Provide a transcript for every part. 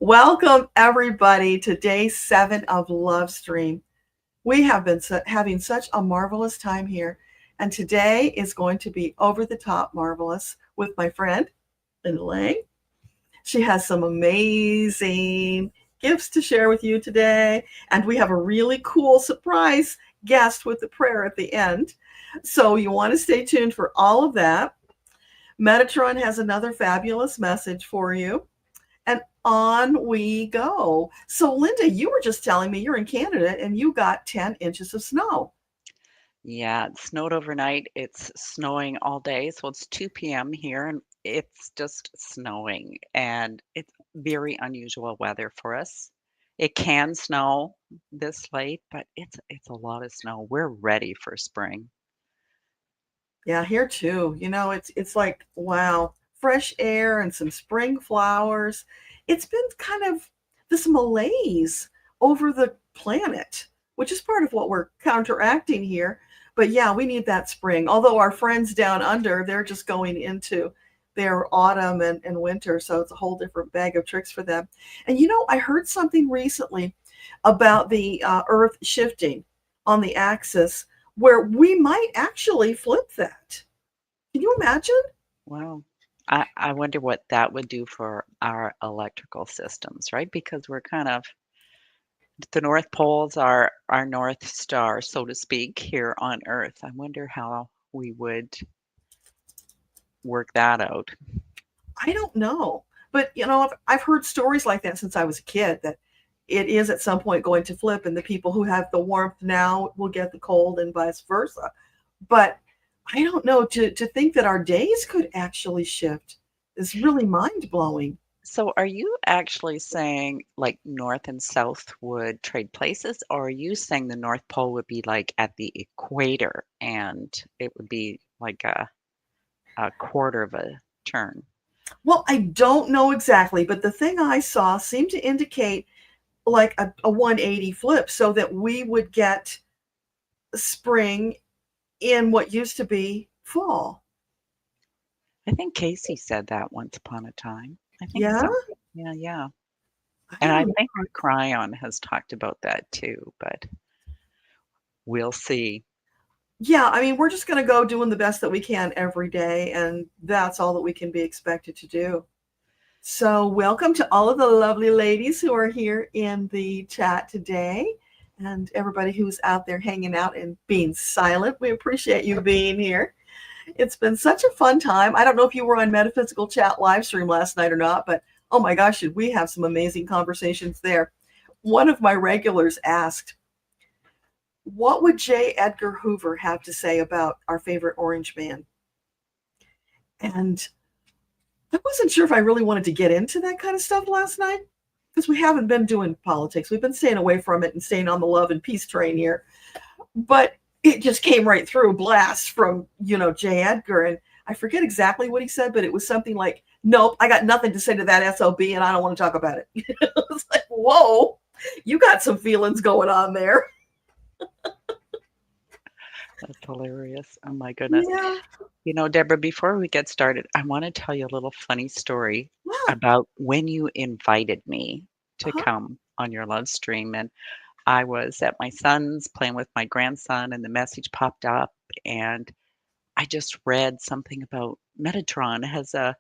Welcome, everybody, to day 7 of LOVEStream. We have been having such a marvelous time here, and today is going to be over the top marvelous with my friend, Linda Lang. She has some amazing gifts to share with you today, and we have a really cool surprise guest with the prayer at the end. So you want to stay tuned for all of that. Metatron has another fabulous message for you. And on we go. So, Linda, you were just telling me you're in Canada and you got 10 inches of snow. Yeah, it snowed overnight. It's snowing all day. So it's 2 p.m. here and it's just snowing and it's very unusual weather for us. It can snow this late, but it's a lot of snow. We're ready for spring. Yeah, here too. It's like wow, fresh air and some spring flowers. It's been kind of this malaise over the planet, which is part of what we're counteracting here. But yeah, we need that spring. Although our friends down under, they're just going into their autumn and winter, so it's a whole different bag of tricks for them. And I heard something recently about the Earth shifting on the axis where we might actually flip that. Can you imagine? Wow. I wonder what that would do for our electrical systems, right? Because we're kind of the North Pole's our North Star, so to speak, here on Earth. I wonder how we would work that out. I don't know. But, I've heard stories like that since I was a kid that it is at some point going to flip, and the people who have the warmth now will get the cold and vice versa. But I don't know. To think that our days could actually shift is really mind blowing. So are you actually saying like North and South would trade places, or are you saying the North Pole would be like at the equator and it would be like a quarter of a turn? Well, I don't know exactly, but the thing I saw seemed to indicate like a 180 flip so that we would get spring in what used to be fall. I think Casey said that once upon a time. I think Yeah? so. Yeah, yeah. I And I don't know. think Cryon has talked about that too, but we'll see. Yeah, I mean, we're just going to go doing the best that we can every day, and that's all that we can be expected to do. So, welcome to all of the lovely ladies who are here in the chat today, and everybody who's out there hanging out and being silent. We appreciate you being here. It's been such a fun time. I don't know if you were on Metaphysical Chat live stream last night or not, but oh my gosh, did we have some amazing conversations there. One of my regulars asked, what would J. Edgar Hoover have to say about our favorite orange man? And I wasn't sure if I really wanted to get into that kind of stuff last night because we haven't been doing politics. We've been staying away from it and staying on the love and peace train here. But it just came right through blast from, J. Edgar. And I forget exactly what he said, but it was something like, nope, I got nothing to say to that SOB and I don't want to talk about it. It was like, whoa, you got some feelings going on there. That's hilarious. Oh my goodness. Yeah. You know, Deborah, before we get started, I want to tell you a little funny story Yeah. about when you invited me to Uh-huh. come on your love stream. And I was at my son's playing with my grandson, and the message popped up, and I just read something about Metatron has a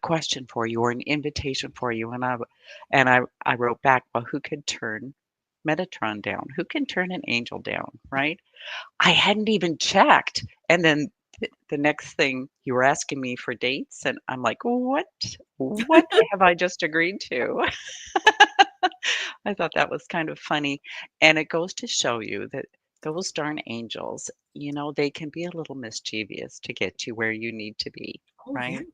question for you or an invitation for you, and I wrote back, well, who could turn Metatron down? Who can turn an angel down, right? I hadn't even checked. And then the next thing you were asking me for dates, and I'm like, what? What have I just agreed to? I thought that was kind of funny. And it goes to show you that those darn angels, you know, they can be a little mischievous to get you where you need to be, Oh yeah. right?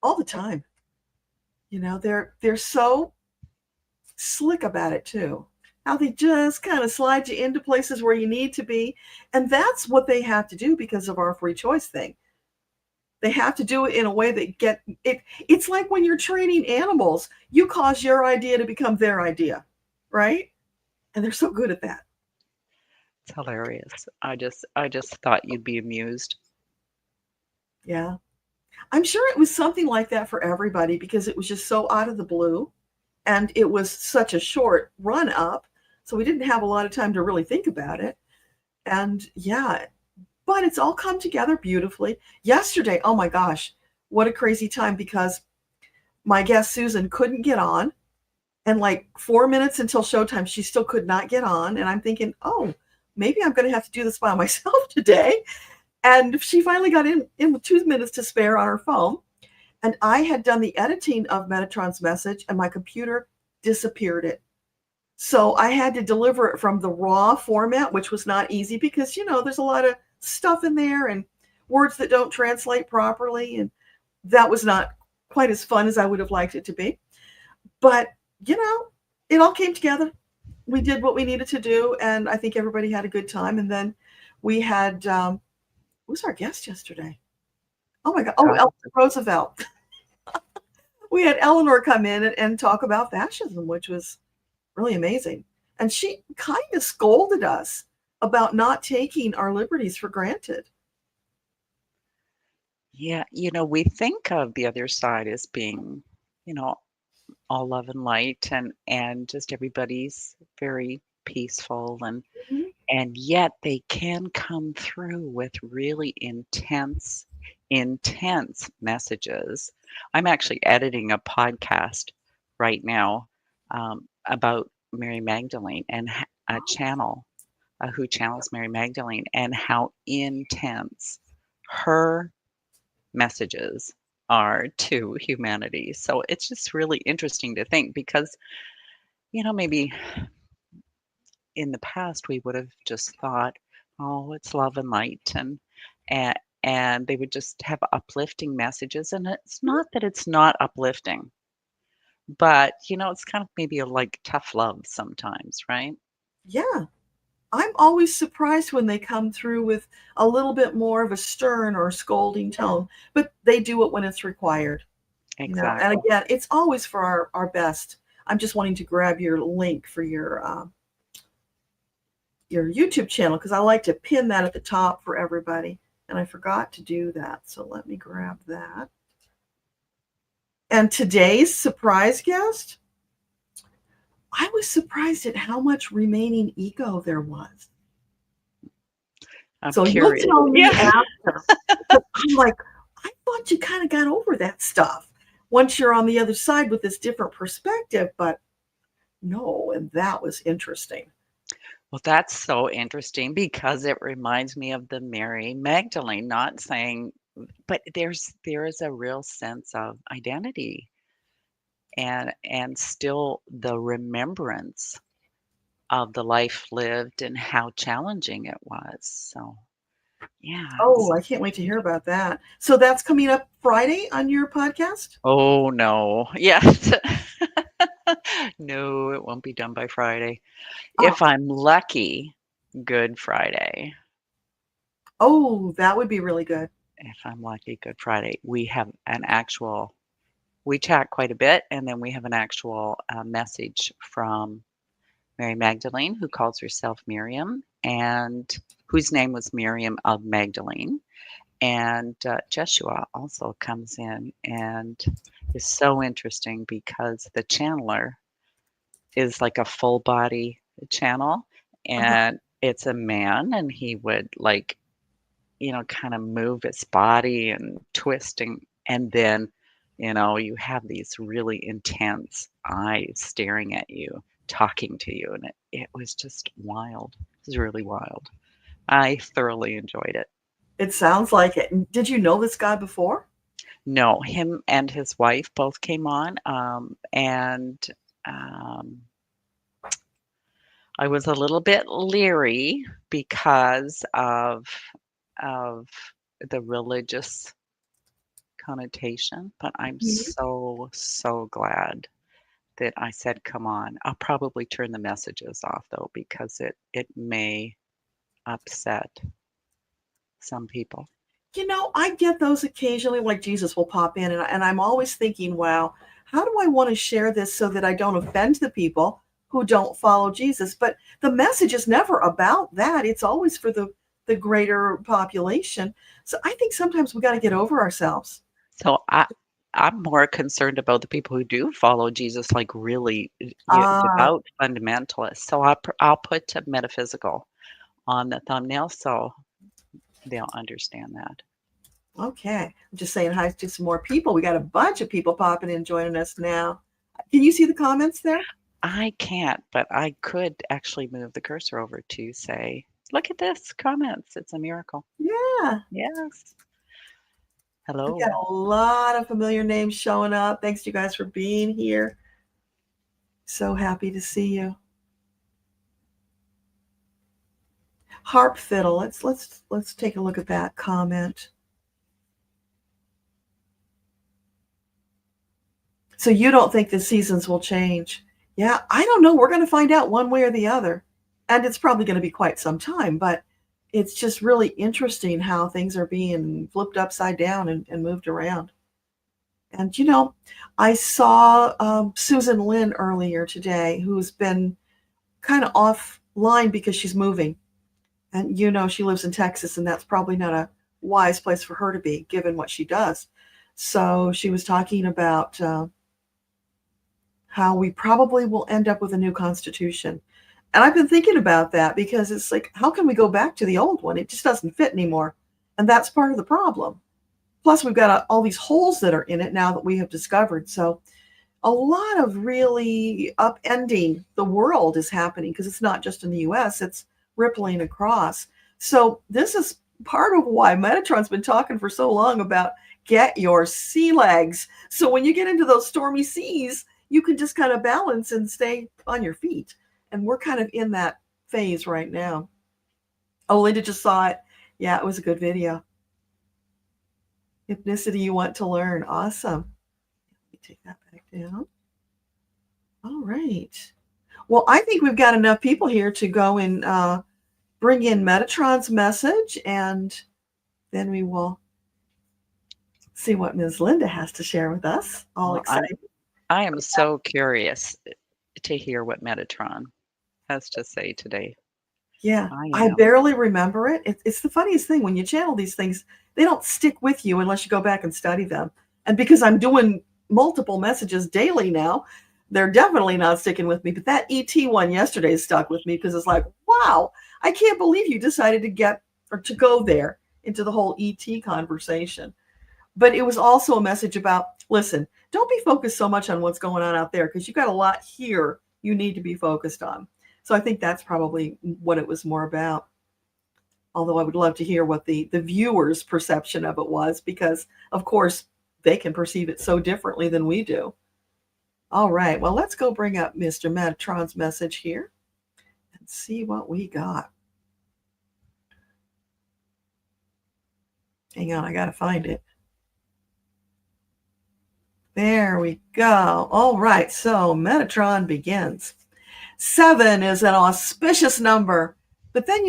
All the time. They're so slick about it too. How they just kind of slide you into places where you need to be. And that's what they have to do because of our free choice thing. They have to do it in a way that get it. It's like when you're training animals, you cause your idea to become their idea, right? And they're so good at that. It's hilarious. I just thought you'd be amused. Yeah. I'm sure it was something like that for everybody because it was just so out of the blue and it was such a short run up. So we didn't have a lot of time to really think about it. And yeah, but it's all come together beautifully. Yesterday, oh my gosh, what a crazy time because my guest Susan couldn't get on. And like 4 minutes until showtime, she still could not get on. And I'm thinking, oh, maybe I'm going to have to do this by myself today. And she finally got in with 2 minutes to spare on her phone. And I had done the editing of Metatron's message and my computer disappeared it. So I had to deliver it from the raw format, which was not easy because, there's a lot of stuff in there and words that don't translate properly. And that was not quite as fun as I would have liked it to be. But, it all came together. We did what we needed to do. And I think everybody had a good time. And then we had, who was our guest yesterday? Oh my God. Oh, Eleanor Roosevelt. We had Eleanor come in and talk about fascism, which was really amazing. And she kind of scolded us about not taking our liberties for granted. Yeah, we think of the other side as being, all love and light and just everybody's very peaceful Mhm. and yet they can come through with really intense messages. I'm actually editing a podcast right now about Mary Magdalene and a channel who channels Mary Magdalene and how intense her messages are to humanity. So it's just really interesting to think because, maybe in the past we would have just thought, oh, it's love and light and and they would just have uplifting messages. And it's not that it's not uplifting, but it's kind of maybe like tough love sometimes, right? Yeah. I'm always surprised when they come through with a little bit more of a stern or scolding tone, but they do it when it's required. And Exactly. again, it's always for our best. I'm just wanting to grab your link for your YouTube channel because I like to pin that at the top for everybody. And I forgot to do that. So let me grab that. And today's surprise guest, I was surprised at how much remaining ego there was. I'm So you'll curious. tell me Yeah. after. But I'm like, I thought you kind of got over that stuff once you're on the other side with this different perspective. But no, and that was interesting. Well, that's so interesting because it reminds me of the Mary Magdalene, not saying, but there is a real sense of identity and still the remembrance of the life lived and how challenging it was. So, yeah. Oh, I can't wait to hear about that. So that's coming up Friday on your podcast? Oh no. Yes. No, it won't be done by Friday. Oh, If I'm lucky, Good Friday. oh, that would be really good. If I'm lucky, Good Friday. We chat quite a bit, and then we have an actual message from Mary Magdalene, who calls herself Miriam, and whose name was Miriam of Magdalene. And Jeshua also comes in and is so interesting because the channeler is like a full body channel, Uh-huh. and it's a man, and he would like, kind of move his body and twisting, and then, you have these really intense eyes staring at you, talking to you, and it was just wild. It was really wild. I thoroughly enjoyed it. It sounds like it. Did you know this guy before? No, him and his wife both came on, and um, I was a little bit leery because of the religious connotation, but I'm Mhm. so, so glad that I said, "Come on." I'll probably turn the messages off though because it may upset some people. I get those occasionally, like Jesus will pop in, and I'm always thinking, wow, how do I want to share this so that I don't offend the people who don't follow Jesus? But the message is never about that. It's always for the greater population. So I think sometimes we got to get over ourselves. So I'm more concerned about the people who do follow Jesus, like really Ah, devout fundamentalists. So I'll put metaphysical on the thumbnail so they'll understand that. okay. I'm just saying hi to some more people. We got a bunch of people popping in joining us now. Can you see the comments there? I can't, but I could actually move the cursor over to say, look at this comments. It's a miracle. Yeah. Yes. We got Hello. a lot of familiar names showing up. Thanks you guys for being here. So happy to see you. Harp fiddle. Let's take a look at that comment. So you don't think the seasons will change? Yeah, I don't know. We're going to find out one way or the other. And it's probably going to be quite some time, but it's just really interesting how things are being flipped upside down and moved around. And, I saw Susan Lynn earlier today, who's been kind of offline because she's moving. And, she lives in Texas, and that's probably not a wise place for her to be, given what she does. So she was talking about how we probably will end up with a new constitution. And I've been thinking about that because it's like, how can we go back to the old one? It just doesn't fit anymore. And that's part of the problem. Plus, we've got all these holes that are in it now that we have discovered. So a lot of really upending the world is happening because it's not just in the US, it's rippling across. So this is part of why Metatron's been talking for so long about get your sea legs. So when you get into those stormy seas, you can just kind of balance and stay on your feet. And we're kind of in that phase right now. Oh, Linda just saw it. Yeah, it was a good video. Hypnicity you want to learn. Awesome. Let me take that back down. All right. Well, I think we've got enough people here to go and bring in Metatron's message, and then we will see what Ms. Linda has to share with us. All Well, excited. I am so curious to hear what Metatron has to say today. Yeah, I I am. barely remember it. It's the funniest thing when you channel these things, they don't stick with you unless you go back and study them. And because I'm doing multiple messages daily now, they're definitely not sticking with me. But that ET one yesterday stuck with me because it's like, wow, I can't believe you decided to get or to go there into the whole ET conversation. But it was also a message about, listen, don't be focused so much on what's going on out there because you've got a lot here you need to be focused on. So I think that's probably what it was more about. Although I would love to hear what the viewer's perception of it was, because of course they can perceive it so differently than we do. All right, well, let's go bring up Mr. Metatron's message here and see what we got. Hang on, I got to find it. There we go. All right, so Metatron begins. 7 is an auspicious number, but then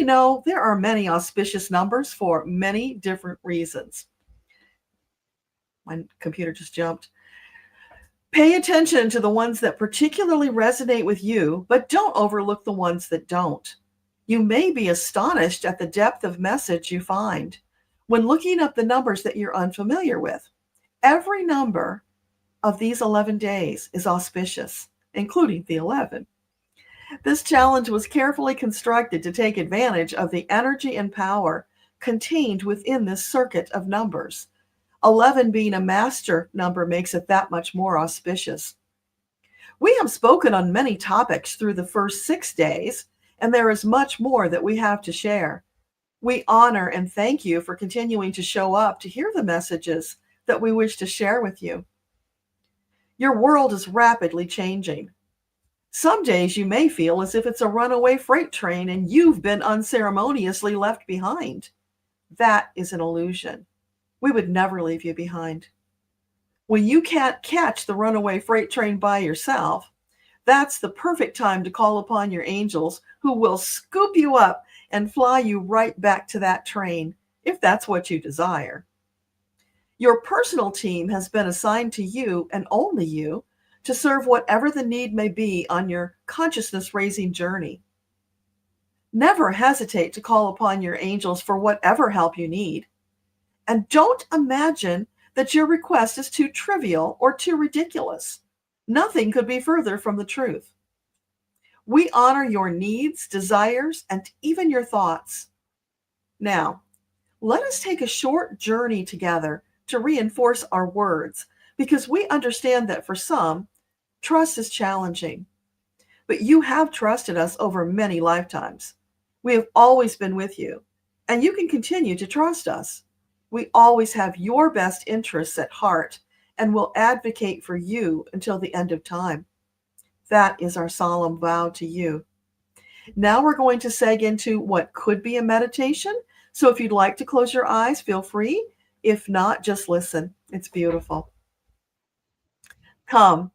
there are many auspicious numbers for many different reasons. My computer just jumped. Pay attention to the ones that particularly resonate with you, but don't overlook the ones that don't. You may be astonished at the depth of message you find when looking up the numbers that you're unfamiliar with. Every number of these 11 days is auspicious, including the 11. This challenge was carefully constructed to take advantage of the energy and power contained within this circuit of numbers. 11 being a master number makes it that much more auspicious. We have spoken on many topics through the first 6 days, and there is much more that we have to share. We honor and thank you for continuing to show up to hear the messages that we wish to share with you. Your world is rapidly changing. Some days you may feel as if it's a runaway freight train and you've been unceremoniously left behind. That is an illusion. We would never leave you behind. When you can't catch the runaway freight train by yourself, that's the perfect time to call upon your angels who will scoop you up and fly you right back to that train, if that's what you desire. Your personal team has been assigned to you and only you to serve whatever the need may be on your consciousness-raising journey. Never hesitate to call upon your angels for whatever help you need. And don't imagine that your request is too trivial or too ridiculous. Nothing could be further from the truth. We honor your needs, desires, and even your thoughts. Now, let us take a short journey together to reinforce our words, because we understand that for some, trust is challenging. But you have trusted us over many lifetimes. We have always been with you, and you can continue to trust us. We always have your best interests at heart and will advocate for you until the end of time. That is our solemn vow to you. Now we're going to seg into what could be a meditation. So if you'd like to close your eyes, feel free. If not, just listen. It's beautiful. Come,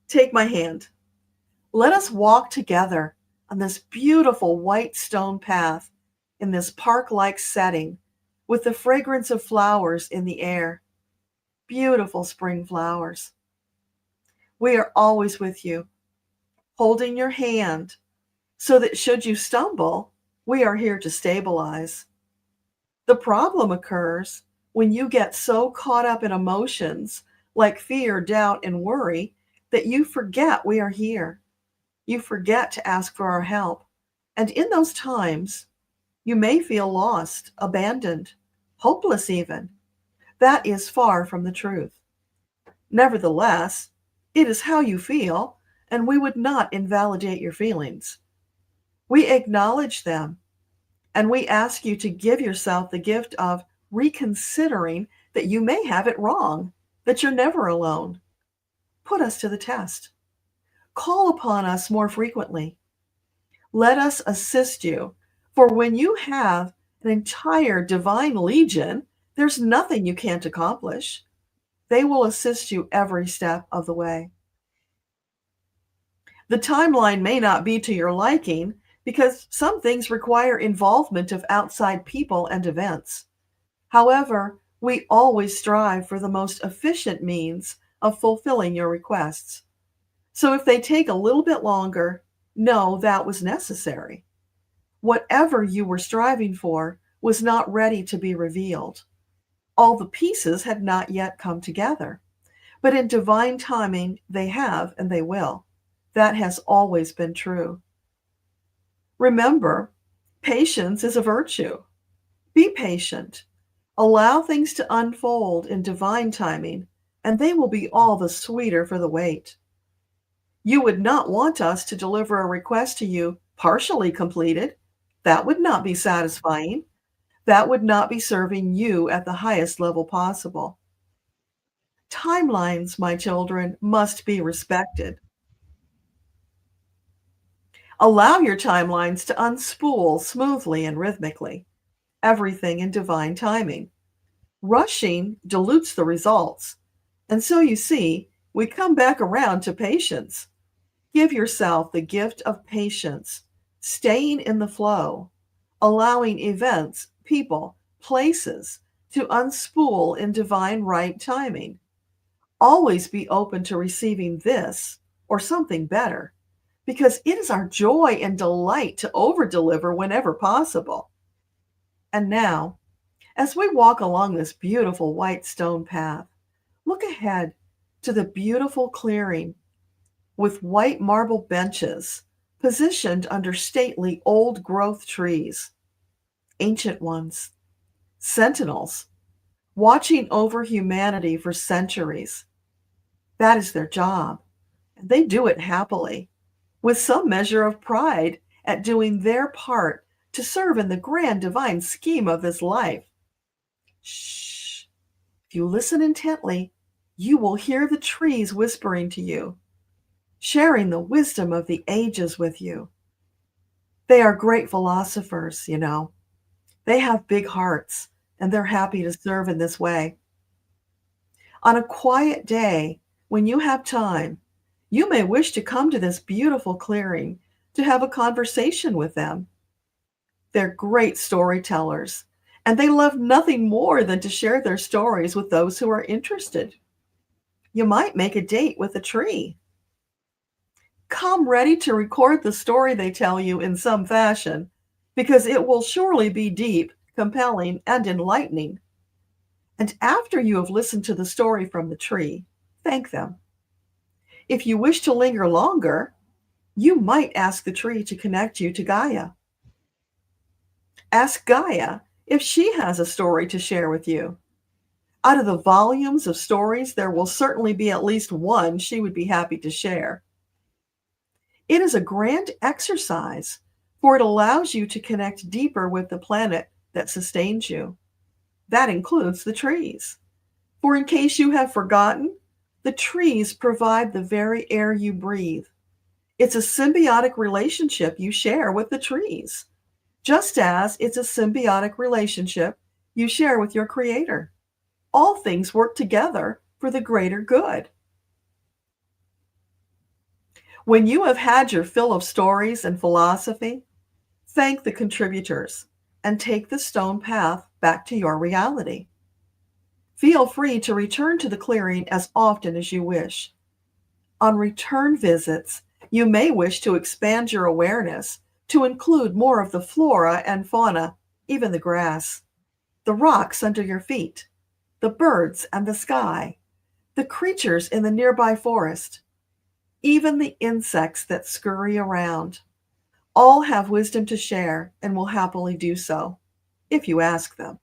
take my hand. Let us walk together on this beautiful white stone path in this park-like setting with the fragrance of flowers in the air. Beautiful spring flowers. We are always with you, holding your hand so that should you stumble, we are here to stabilize. The problem occurs when you get so caught up in emotions like fear, doubt, and worry that you forget we are here. You forget to ask for our help. And in those times, you may feel lost, abandoned, hopeless even. That is far from the truth. Nevertheless, it is how you feel, and we would not invalidate your feelings. We acknowledge them, and we ask you to give yourself the gift of reconsidering that you may have it wrong, that you're never alone. Put us to the test. Call upon us more frequently. Let us assist you, for when you have an entire divine legion, there's nothing you can't accomplish. They will assist you every step of the way. The timeline may not be to your liking because some things require involvement of outside people and events. However, we always strive for the most efficient means of fulfilling your requests. So if they take a little bit longer, know that was necessary. Whatever you were striving for was not ready to be revealed. All the pieces had not yet come together. But in divine timing, they have and they will. That has always been true. Remember, patience is a virtue. Be patient. Allow things to unfold in divine timing, and they will be all the sweeter for the wait. You would not want us to deliver a request to you partially completed. That would not be satisfying. That would not be serving you at the highest level possible. Timelines, my children, must be respected. Allow your timelines to unspool smoothly and rhythmically, everything in divine timing. Rushing dilutes the results. And so you see, we come back around to patience. Give yourself the gift of patience, staying in the flow, allowing events, people, places to unspool in divine right timing. Always be open to receiving this or something better, because it is our joy and delight to over-deliver whenever possible. And now, as we walk along this beautiful white stone path, look ahead to the beautiful clearing with white marble benches positioned under stately old-growth trees, ancient ones, sentinels, watching over humanity for centuries. That is their job, and they do it happily, with some measure of pride at doing their part to serve in the grand divine scheme of this life. Shh. If you listen intently, you will hear the trees whispering to you, sharing the wisdom of the ages with you. They are great philosophers, you know. They have big hearts, and they're happy to serve in this way. On a quiet day, when you have time, you may wish to come to this beautiful clearing to have a conversation with them. They're great storytellers, and they love nothing more than to share their stories with those who are interested. You might make a date with a tree. Come ready to record the story they tell you in some fashion, because it will surely be deep, compelling, and enlightening. And after you have listened to the story from the tree, thank them. If you wish to linger longer, you might ask the tree to connect you to Gaia. Ask Gaia if she has a story to share with you. Out of the volumes of stories, there will certainly be at least one she would be happy to share. It is a grand exercise, for it allows you to connect deeper with the planet that sustains you. That includes the trees. For in case you have forgotten, the trees provide the very air you breathe. It's a symbiotic relationship you share with the trees, just as it's a symbiotic relationship you share with your Creator. All things work together for the greater good. When you have had your fill of stories and philosophy, thank the contributors and take the stone path back to your reality. Feel free to return to the clearing as often as you wish. On return visits, you may wish to expand your awareness to include more of the flora and fauna, even the grass, the rocks under your feet, the birds and the sky, the creatures in the nearby forest, even the insects that scurry around. All have wisdom to share and will happily do so, if you ask them.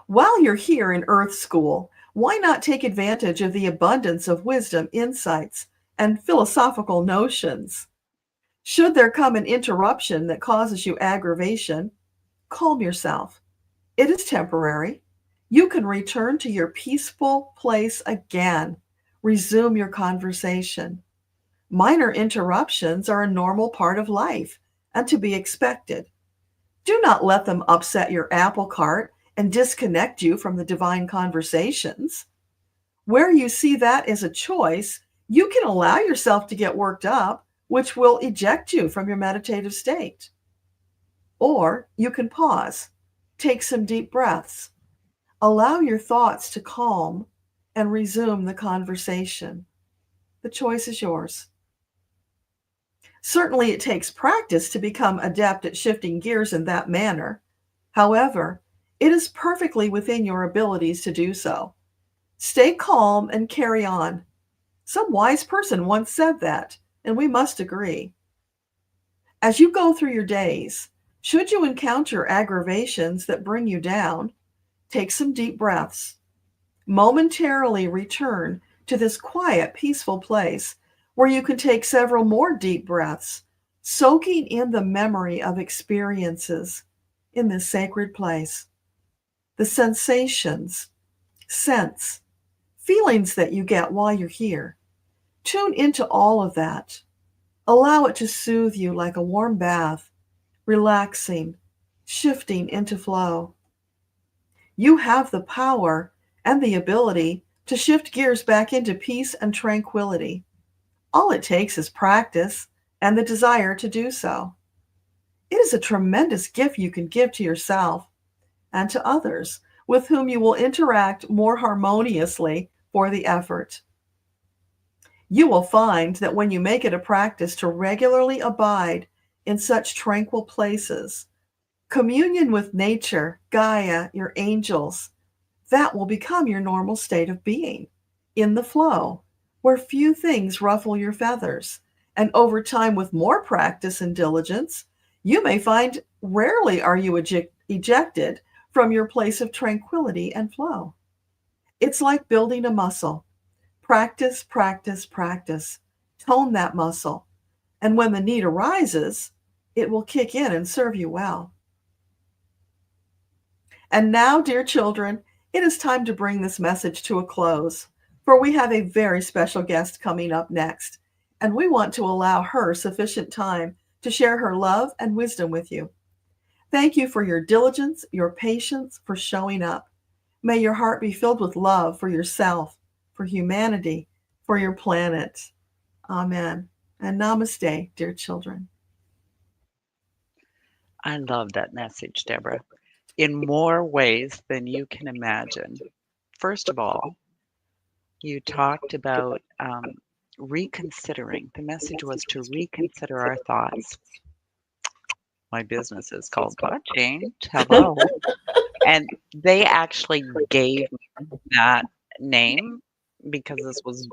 While you're here in Earth School, why not take advantage of the abundance of wisdom, insights, and philosophical notions? Should there come an interruption that causes you aggravation, calm yourself. It is temporary. You can return to your peaceful place again. Resume your conversation. Minor interruptions are a normal part of life and to be expected. Do not let them upset your apple cart and disconnect you from the divine conversations. Where you see that as a choice, you can allow yourself to get worked up, which will eject you from your meditative state. Or you can pause, take some deep breaths, allow your thoughts to calm, and resume the conversation. The choice is yours. Certainly, it takes practice to become adept at shifting gears in that manner. However, it is perfectly within your abilities to do so. Stay calm and carry on. Some wise person once said that, and we must agree. As you go through your days, should you encounter aggravations that bring you down, take some deep breaths. Momentarily return to this quiet, peaceful place where you can take several more deep breaths, soaking in the memory of experiences in this sacred place. The sensations, scents, feelings that you get while you're here. Tune into all of that. Allow it to soothe you like a warm bath, relaxing, shifting into flow. You have the power and the ability to shift gears back into peace and tranquility. All it takes is practice and the desire to do so. It is a tremendous gift you can give to yourself and to others with whom you will interact more harmoniously for the effort. You will find that when you make it a practice to regularly abide in such tranquil places, communion with nature, Gaia, your angels, that will become your normal state of being, in the flow, where few things ruffle your feathers. And over time, with more practice and diligence, you may find rarely are you ejected from your place of tranquility and flow. It's like building a muscle. Practice, practice, practice. Tone that muscle. And when the need arises, it will kick in and serve you well. And now, dear children, it is time to bring this message to a close, for we have a very special guest coming up next, and we want to allow her sufficient time to share her love and wisdom with you. Thank you for your diligence, your patience, for showing up. May your heart be filled with love for yourself, for humanity, for your planet. Amen. And namaste, dear children. I love that message, Deborah, in more ways than you can imagine. First of all, you talked about reconsidering. The message was to reconsider our thoughts. My business is called Thought Change. Hello. And they actually gave me that name because this was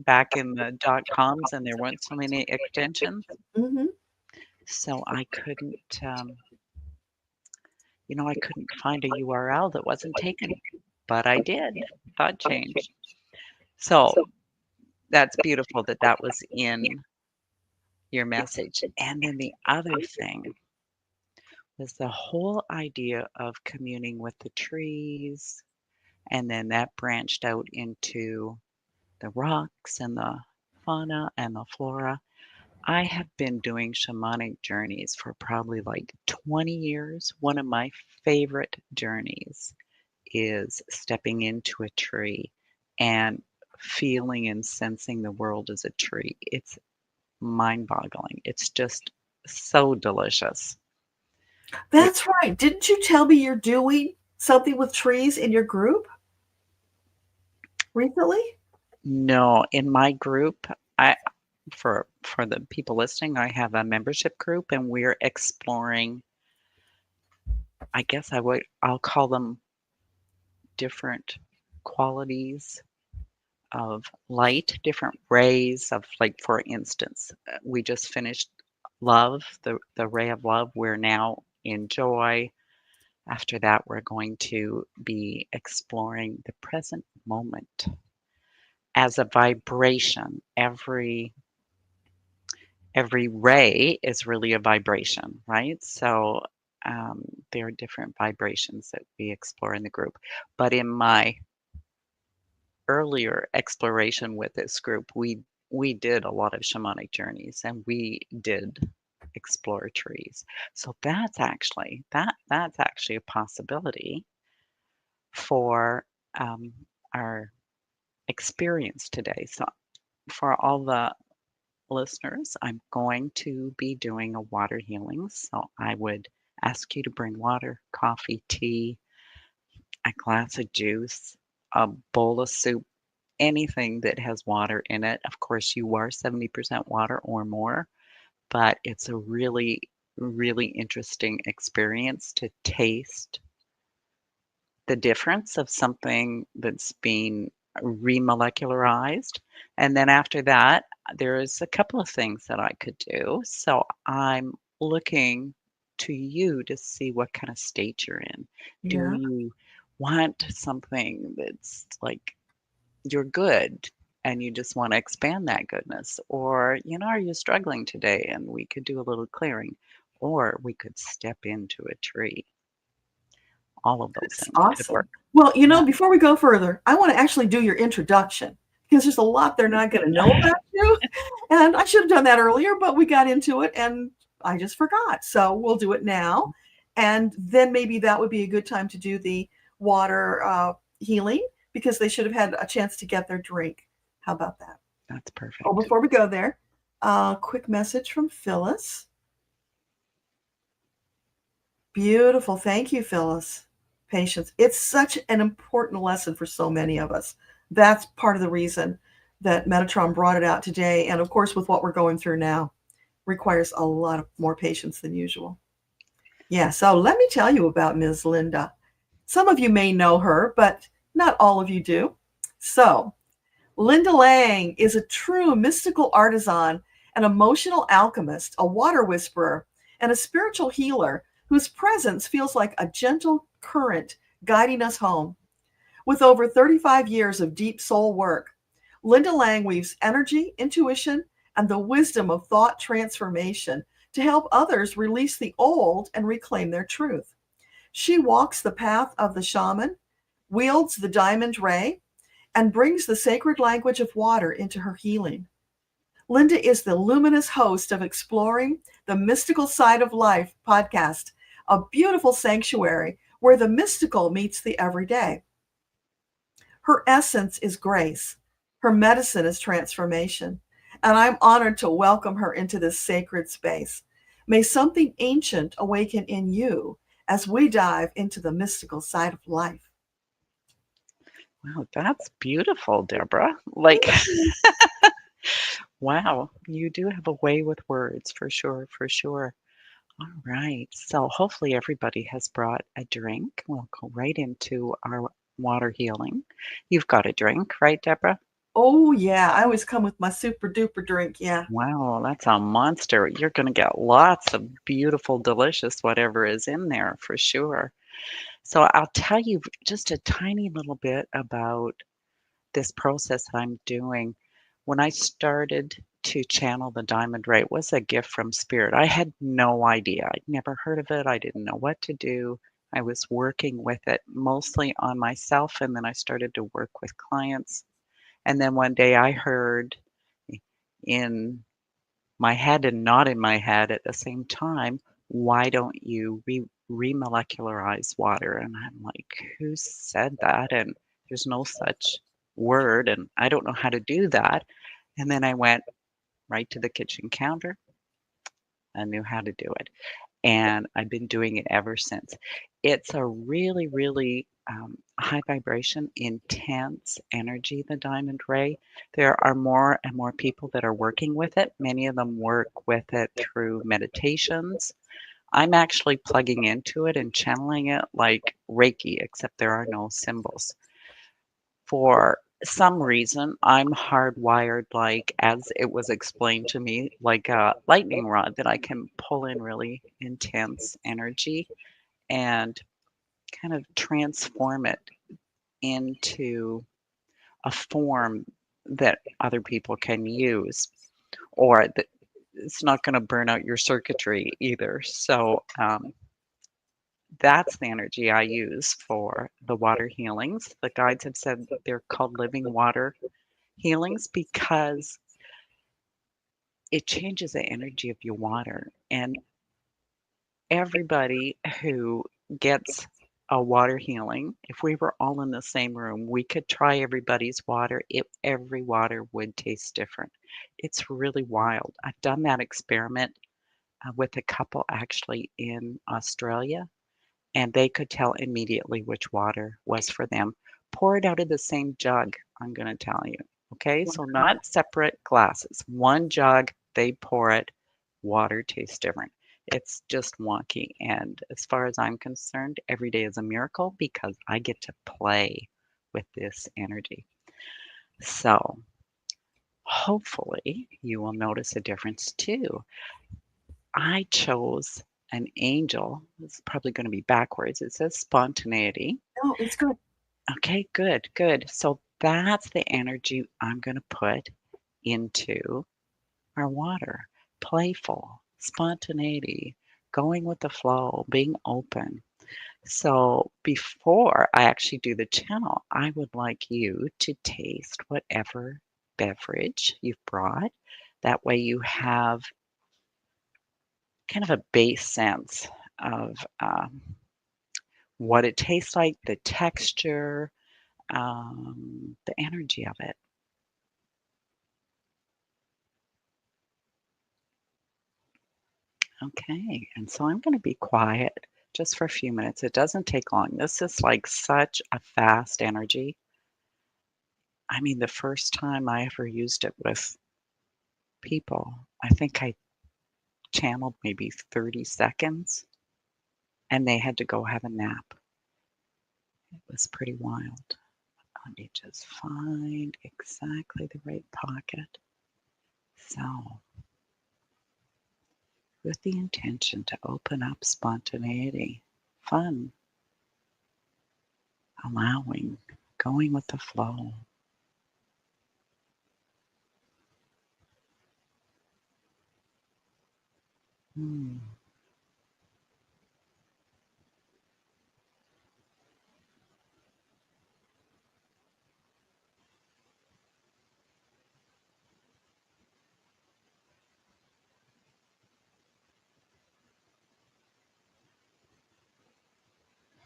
back in the dot coms and there weren't so many extensions. Hmm. So I couldn't find a URL that wasn't taken, but I did. Thought change. So that's beautiful that that was in your message. And then the other thing was the whole idea of communing with the trees, and then that branched out into the rocks and the fauna and the flora. I have been doing shamanic journeys for probably like 20 years. One of my favorite journeys is stepping into a tree and feeling and sensing the world as a tree. It's mind-boggling. It's just so delicious. It That's right. Didn't you tell me you're doing something with trees in your group recently? No, in my group, I for the people listening, I have a membership group and we're exploring, I guess I'll call them different qualities of light, different rays of, like, for instance, we just finished love, the ray of love. We're now in joy. After that, we're going to be exploring the present moment as a vibration. Every ray is really a vibration, right? So there are different vibrations that we explore in the group. But in my earlier exploration with this group, we did a lot of shamanic journeys and we did explore trees. So that's actually a possibility for our experience today. So for all the listeners, I'm going to be doing a water healing. So I would ask you to bring water, coffee, tea, a glass of juice, a bowl of soup, anything that has water in it. Of course, you are 70% water or more, but it's a really, really interesting experience to taste the difference of something that's been remolecularized. And then after that, there's a couple of things that I could do. So I'm looking to you to see what kind of state you're in. Do Yeah. you want something that's like you're good and you just want to expand that goodness? Or, are you struggling today and we could do a little clearing? Or we could step into a tree. All of those That's things could work. awesome. Well, Yeah. before we go further, I want to actually do your introduction because there's a lot they're not going to know about you. And I should have done that earlier, but we got into it and I just forgot. So we'll do it now. And then maybe that would be a good time to do the water healing because they should have had a chance to get their drink. How about that? That's Oh, perfect. before we go there, quick message from Phyllis. Beautiful. Thank you, Phyllis. Patience. It's such an important lesson for so many of us. That's part of the reason that Metatron brought it out today. And of course, with what we're going through now, requires a lot of more patience than usual. Yeah, so let me tell you about Ms. Linda. Some of you may know her, but not all of you do. So, Linda Lang is a true mystical artisan, an emotional alchemist, a water whisperer, and a spiritual healer whose presence feels like a gentle current guiding us home. With over 35 years of deep soul work, Linda Lang weaves energy, intuition, and the wisdom of thought transformation to help others release the old and reclaim their truth. She walks the path of the shaman, wields the diamond ray, and brings the sacred language of water into her healing. Linda is the luminous host of Exploring the Mystical Side of Life podcast, a beautiful sanctuary where the mystical meets the everyday. Her essence is grace. Her medicine is transformation. And I'm honored to welcome her into this sacred space. May something ancient awaken in you as we dive into the mystical side of life. Wow, that's beautiful, Deborah. Like, wow, you do have a way with words for sure, for sure. All right. So hopefully everybody has brought a drink. We'll go right into our water healing. You've got a drink, right, Deborah? Oh, yeah. I always come with my super duper drink. Yeah. Wow, that's a monster. You're going to get lots of beautiful, delicious whatever is in there for sure. So I'll tell you just a tiny little bit about this process that I'm doing. When I started to channel the diamond ray, it was a gift from spirit. I had no idea. I'd never heard of it. I didn't know what to do. I was working with it mostly on myself, and then I started to work with clients. And then one day I heard in my head and not in my head at the same time, why don't you remolecularize water? And I'm like, who said that? And there's no such word, and I don't know how to do that. And then I went right to the kitchen counter. I knew how to do it. And I've been doing it ever since. It's a really, really high vibration, intense energy, the diamond ray. There are more and more people that are working with it. Many of them work with it through meditations. I'm actually plugging into it and channeling it like Reiki, except there are no symbols. For some reason, I'm hardwired, like as it was explained to me, like a lightning rod that I can pull in really intense energy and kind of transform it into a form that other people can use, or that it's not going to burn out your circuitry either. So that's the energy I use for the water healings. The guides have said they're called living water healings because it changes the energy of your water. And everybody who gets a water healing, if we were all in the same room, we could try everybody's water. Every water would taste different. It's really wild. I've done that experiment with a couple actually in Australia, and they could tell immediately which water was for them. Pour it out of the same jug, I'm going to tell you. Okay, so not separate glasses. One jug, they pour it, water tastes different. It's just wonky. And as far as I'm concerned, every day is a miracle because I get to play with this energy. So hopefully you will notice a difference too. I chose an angel. It's probably going to be backwards. It says spontaneity. Oh, it's good. Okay, good, good. So that's the energy I'm going to put into our water. Playful, spontaneity, going with the flow, being open. So before I actually do the channel, I would like you to taste whatever beverage you've brought. That way you have kind of a base sense of what it tastes like, the texture, the energy of it. Okay, and so I'm going to be quiet just for a few minutes. It doesn't take long. This is like such a fast energy. I mean, the first time I ever used it with people, I think I channeled maybe 30 seconds and they had to go have a nap. It was pretty wild. Let me just find exactly the right pocket. So, with the intention to open up spontaneity, fun, allowing, going with the flow. Hmm.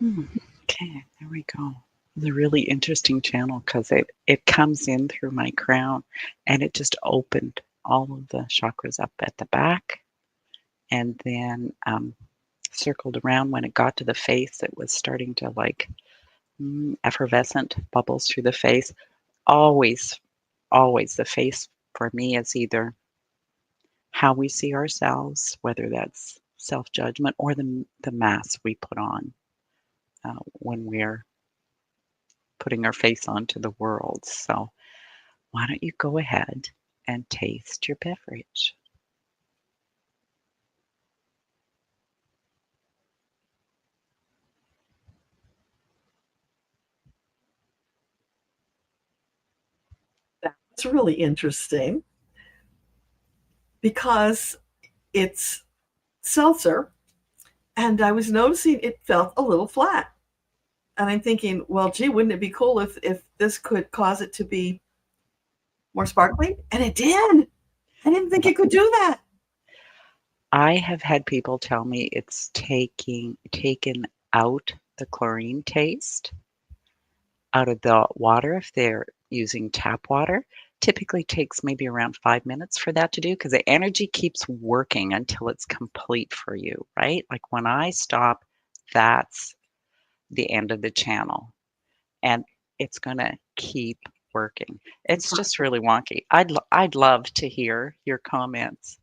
Okay, there we go. It's a really interesting channel because it comes in through my crown and it just opened all of the chakras up at the back and then circled around. When it got to the face, it was starting to like effervescent bubbles through the face. Always, always the face for me is either how we see ourselves, whether that's self-judgment or the mask we put on when we're putting our face onto the world. So why don't you go ahead and taste your beverage? That's really interesting because it's seltzer, and I was noticing it felt a little flat. And I'm thinking, well, gee, wouldn't it be cool if this could cause it to be more sparkling? And it did. I didn't think it could do that. I have had people tell me it's taken out the chlorine taste out of the water if they're using tap water. Typically takes maybe around 5 minutes for that to do because the energy keeps working until it's complete for you, right? Like when I stop, that's the end of the channel and it's going to keep working. It's just really wonky. I'd love to hear your comments.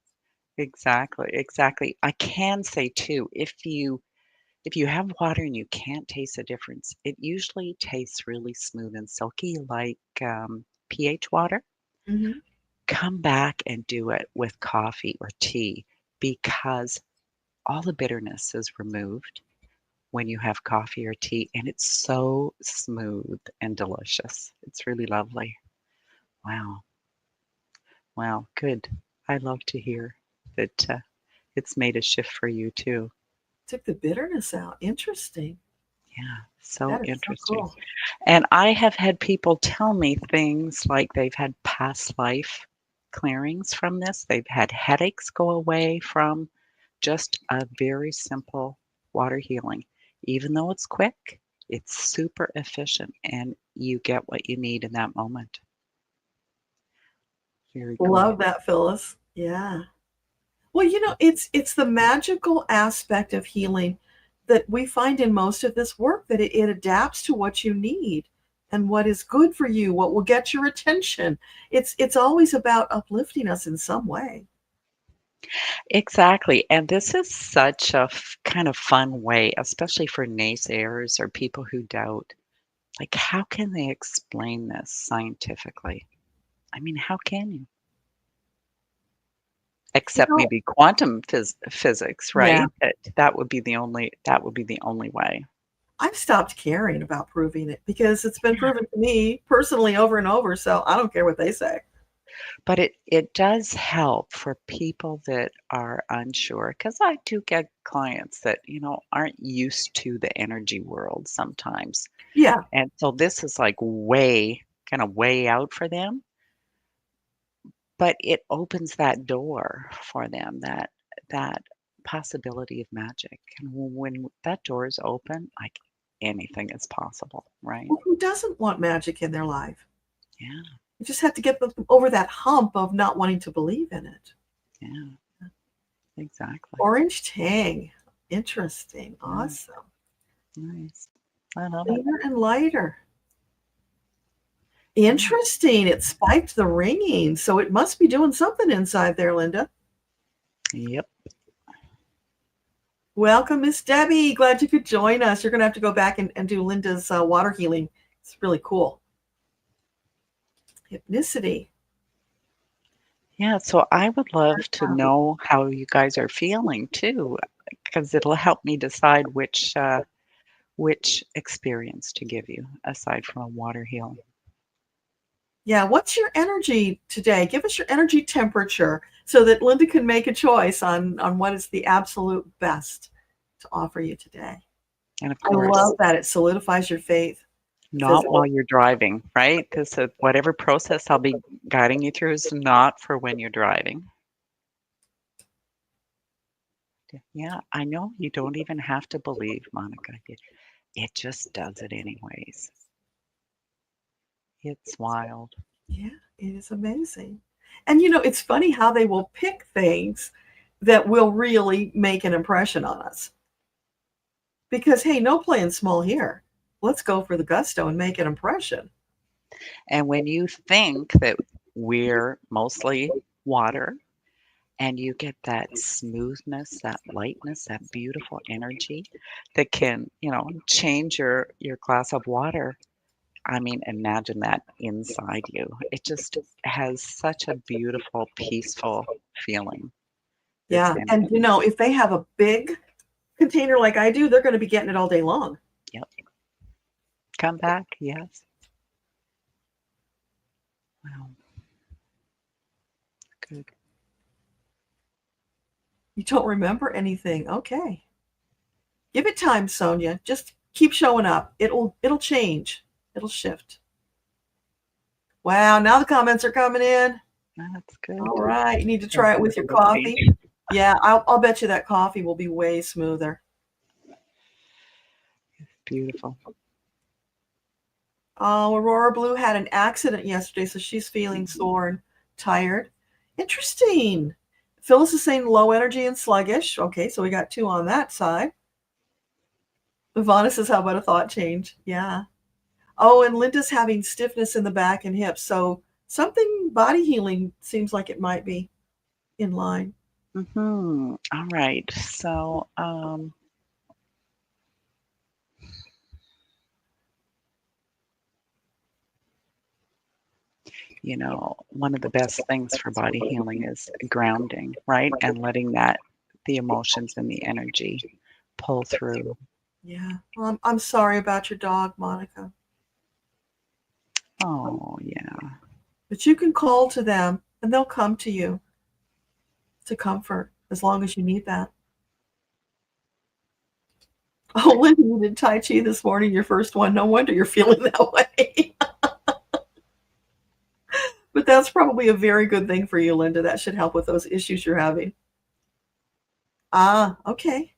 Exactly, exactly. I can say too, if you have water and you can't taste the difference, it usually tastes really smooth and silky like pH water. Mm-hmm. Come back and do it with coffee or tea because all the bitterness is removed when you have coffee or tea, and it's so smooth and delicious. It's really lovely. Wow. Wow. Good. I love to hear that it's made a shift for you too. Took the bitterness out. Interesting. Yeah. So That is so interesting. cool. And I have had people tell me things like they've had past life clearings from this. They've had headaches go away from just a very simple water healing. Even though it's quick, it's super efficient and you get what you need in that moment. Very cool. Love that, Phyllis. Yeah. Well, it's the magical aspect of healing that we find in most of this work that it adapts to what you need and what is good for you, what will get your attention. It's always about uplifting us in some way. Exactly. And this is such a kind of fun way, especially for naysayers or people who doubt. Like, how can they explain this scientifically? I mean, how can you? You Except know, maybe quantum physics, yeah, right? That would be the only way. I've stopped caring about proving it because it's been proven to me personally over and over. So I don't care what they say. But it does help for people that are unsure, because I do get clients that, aren't used to the energy world sometimes. Yeah. And so this is like way out for them, but it opens that door for them, that possibility of magic. And when that door is open, like anything is possible, right? Well, who doesn't want magic in their life? Yeah, You just have to get them over that hump of not wanting to believe in it. yeah, exactly. Orange Tang. Interesting. Yeah, Awesome. nice. I love it. Cleaner and lighter. Yeah. Interesting. It spiked the ringing. So it must be doing something inside there, Linda. Yep. Welcome, Miss Debbie. Glad you could join us. You're going to have to go back and do Linda's water healing. It's really cool. Hypnicity. Yeah, so I would love to know how you guys are feeling too, because it'll help me decide which experience to give you aside from a water healing. Yeah, what's your energy today? Give us your energy temperature so that Linda can make a choice on what is the absolute best to offer you today. And of I love course, that. It solidifies your faith. not while Physical. you're driving, right? Because whatever process I'll be guiding you through is not for when you're driving. Yeah, I know you don't even have to believe, Monica. It just does it anyways. It's wild. Yeah, it is amazing. And it's funny how they will pick things that will really make an impression on us. Because hey, no playing small here. Let's go for the gusto and make an impression. And when you think that we're mostly water, and you get that smoothness, that lightness, that beautiful energy that can, change your glass of water. I mean, imagine that inside you. It just has such a beautiful, peaceful feeling, this Yeah. And energy. if they have a big container like I do, they're going to be getting it all day long. Yep. Come back. Yes. Wow. Good. You don't remember anything. Okay. Give it time, Sonia. Just keep showing up. It'll change. It'll shift. Wow, now the comments are coming in. That's good. All right. You need to Thank try it you, with your Lupien. coffee. Yeah, I'll bet you that coffee will be way smoother. Beautiful. Oh, Aurora Blue had an accident yesterday, so she's feeling sore and tired. Interesting. Phyllis is saying low energy and sluggish. Okay, so we got 2 on that side. Ivana says, how about a thought change? Yeah. Oh, and Linda's having stiffness in the back and hips. So something body healing seems like it might be in line. All right. So, one of the best things for body healing is grounding, right? And letting the emotions and the energy pull through. Yeah. Well, I'm sorry about your dog, Monica. Oh, yeah. But you can call to them and they'll come to you to comfort as long as you need that. Oh, Linda, you did Tai Chi this morning, your first one. No wonder you're feeling that way. But that's probably a very good thing for you, Linda. That should help with those issues you're having. Ah, okay.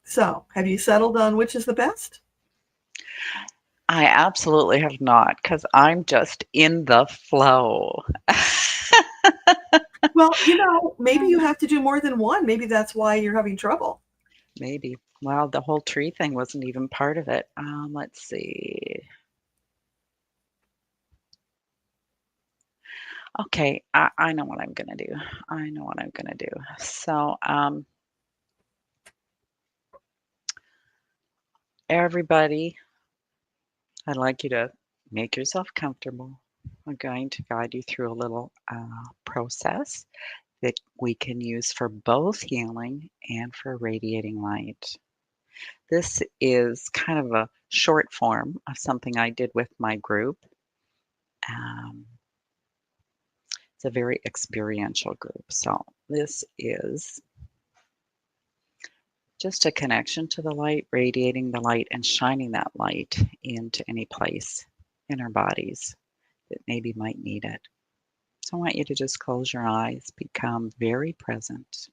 So, have you settled on which is the best? I absolutely have not because I'm just in the flow. Well, maybe you have to do more than one. Maybe that's why you're having trouble. Maybe. Well, the whole tree thing wasn't even part of it. Let's see. Okay, I know what I'm gonna do. I know what I'm gonna do. So, everybody, I'd like you to make yourself comfortable. I'm going to guide you through a little process that we can use for both healing and for radiating light. This is kind of a short form of something I did with my group. Um, it's a very experiential group. So, this is just a connection to the light, radiating the light, and shining that light into any place in our bodies that maybe might need it. So I want you to just close your eyes, become very present.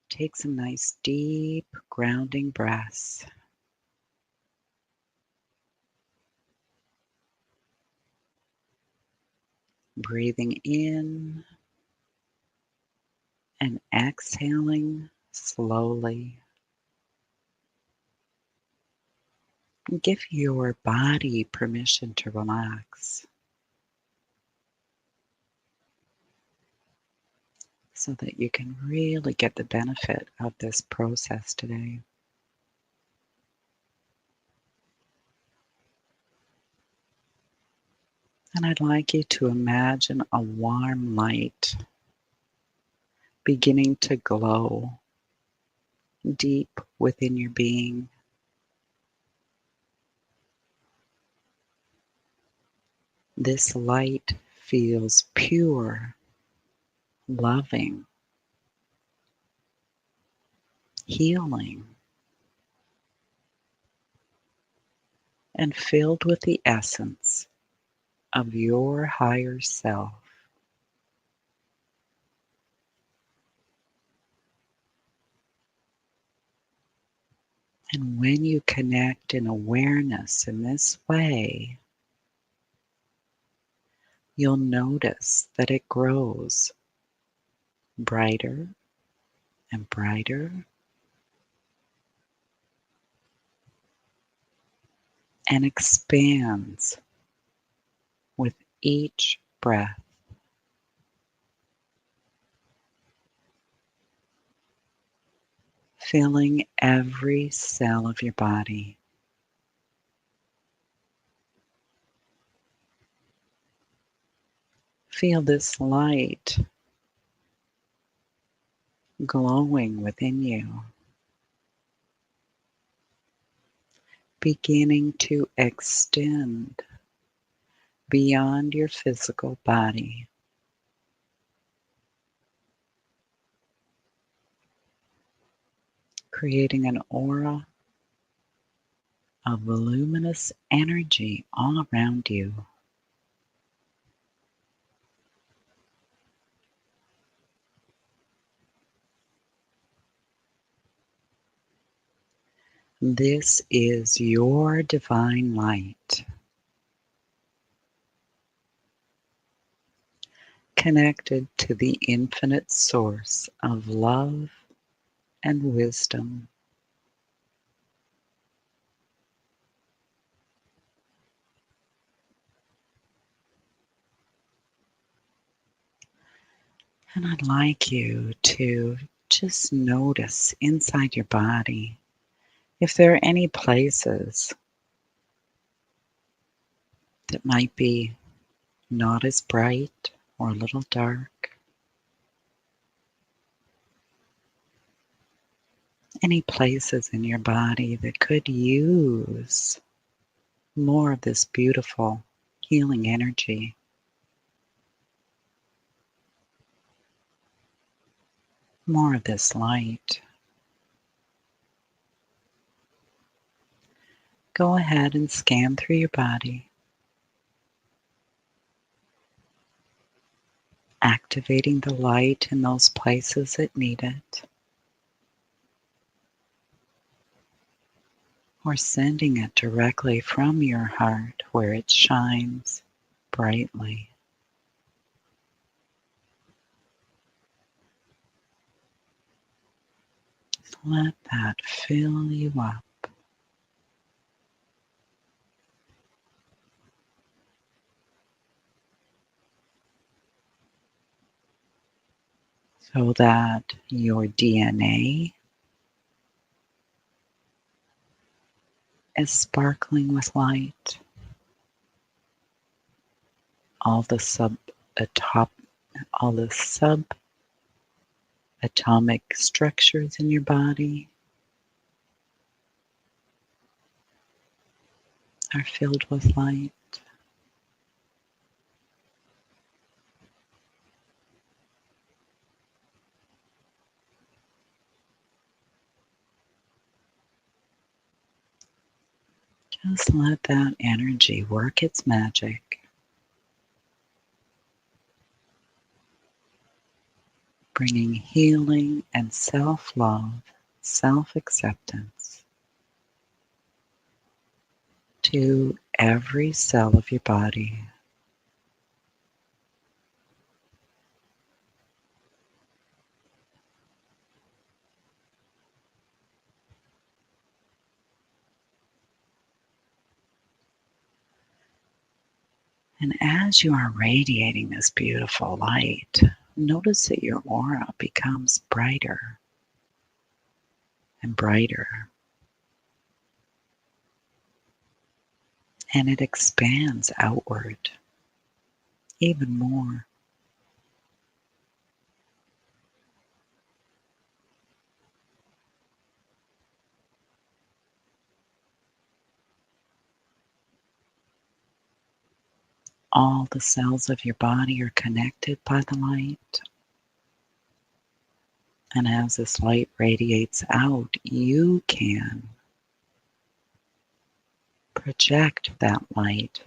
Take some nice, deep, grounding breaths. Breathing in and exhaling slowly. And give your body permission to relax so that you can really get the benefit of this process today. And I'd like you to imagine a warm light beginning to glow deep within your being. This light feels pure, loving, healing, and filled with the essence of your higher self. And when you connect in awareness in this way, you'll notice that it grows brighter and brighter and expands with each breath. Filling every cell of your body. Feel this light glowing within you, beginning to extend beyond your physical body. Creating an aura of luminous energy all around you. This is your divine light, connected to the infinite source of love and wisdom. And I'd like you to just notice inside your body if there are any places that might be not as bright or a little dark. Any places in your body that could use more of this beautiful healing energy. More of this light. Go ahead and scan through your body, activating the light in those places that need it, or sending it directly from your heart where it shines brightly. Let that fill you up. So that your DNA is sparkling with light. All the subatomic structures in your body are filled with light. Just let that energy work its magic, bringing healing and self-love, self-acceptance to every cell of your body. And as you are radiating this beautiful light, notice that your aura becomes brighter and brighter. And it expands outward even more. All the cells of your body are connected by the light. And as this light radiates out, you can project that light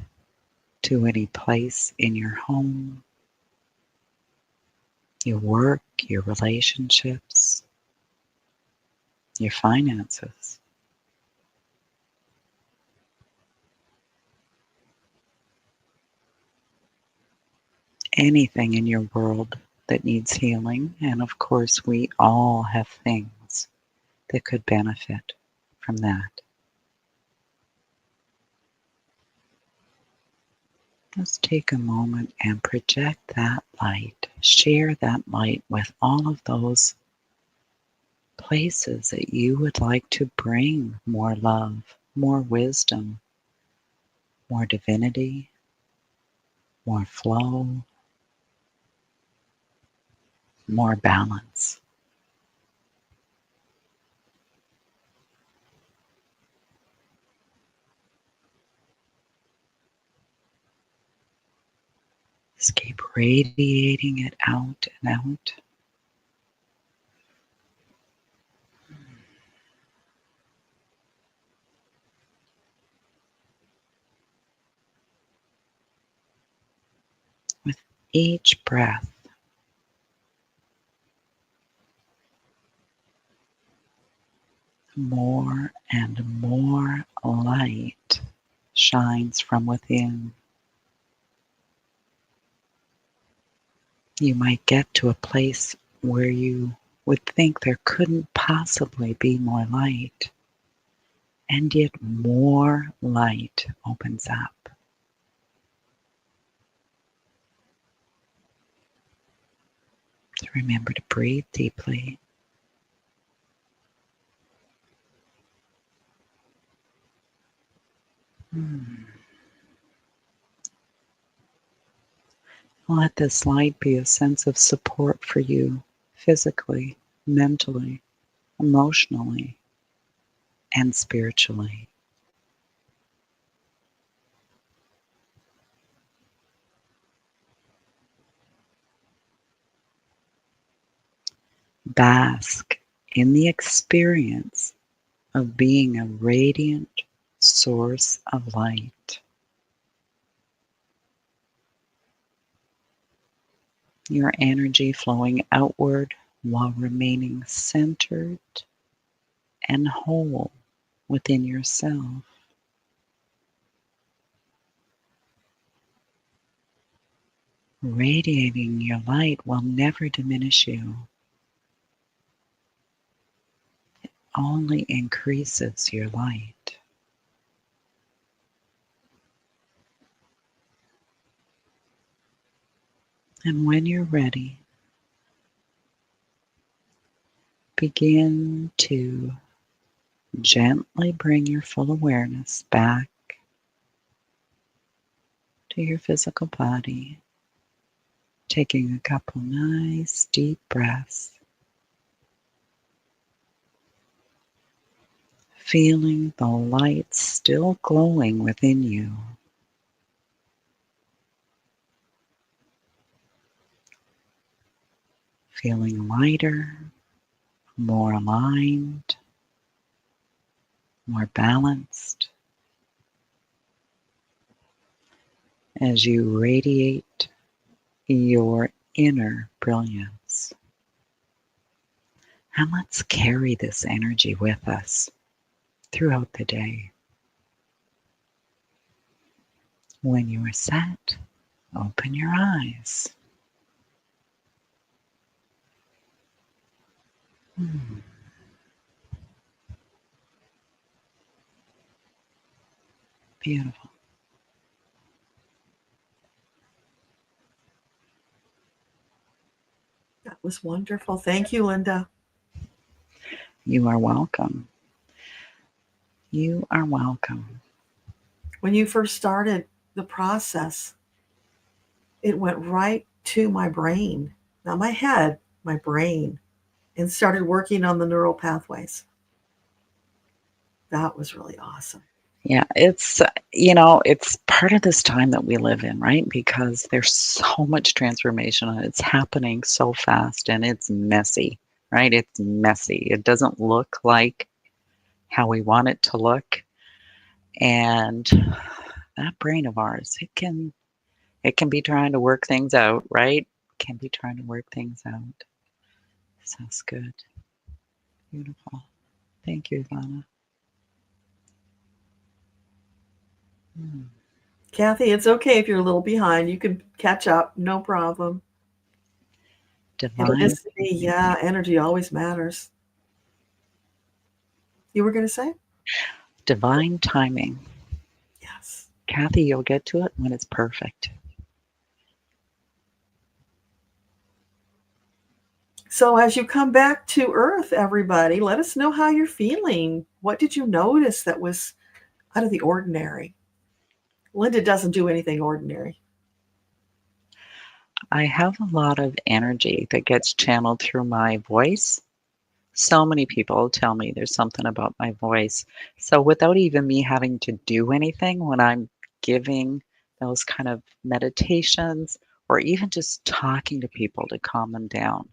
to any place in your home, your work, your relationships, your finances. Anything in your world that needs healing. And of course, we all have things that could benefit from that. Just take a moment and project that light. Share that light with all of those places that you would like to bring more love, more wisdom, more divinity, more flow, more balance. Just keep radiating it out and out. With each breath, more and more light shines from within. You might get to a place where you would think there couldn't possibly be more light, and yet more light opens up. So remember to breathe deeply. Let this light be a sense of support for you physically, mentally, emotionally, and spiritually. Bask in the experience of being a radiant source of light. Your energy flowing outward while remaining centered and whole within yourself. Radiating your light will never diminish you. It only increases your light. And when you're ready, begin to gently bring your full awareness back to your physical body, taking a couple nice deep breaths, feeling the light still glowing within you. Feeling lighter, more aligned, more balanced as you radiate your inner brilliance. And let's carry this energy with us throughout the day. When you are set, open your eyes. Beautiful. That was wonderful. Thank you, Linda. You are welcome. You are welcome. When you first started the process, it went right to my brain, not my head, my brain, and started working on the neural pathways. That was really awesome. Yeah, it's part of this time that we live in, right? Because there's so much transformation and it's happening so fast and it's messy, right? It's messy. It doesn't look like how we want it to look. And that brain of ours, it can be trying to work things out, right? It can be trying to work things out. Sounds good. Beautiful. Thank you, Ivana. Kathy, it's okay if you're a little behind. You can catch up, no problem. Divine. Yeah, energy always matters. You were going to say? Divine timing. Yes. Kathy, you'll get to it when it's perfect. So as you come back to Earth, everybody, let us know how you're feeling. What did you notice that was out of the ordinary? Linda doesn't do anything ordinary. I have a lot of energy that gets channeled through my voice. So many people tell me there's something about my voice. So without even me having to do anything, when I'm giving those kind of meditations or even just talking to people to calm them down,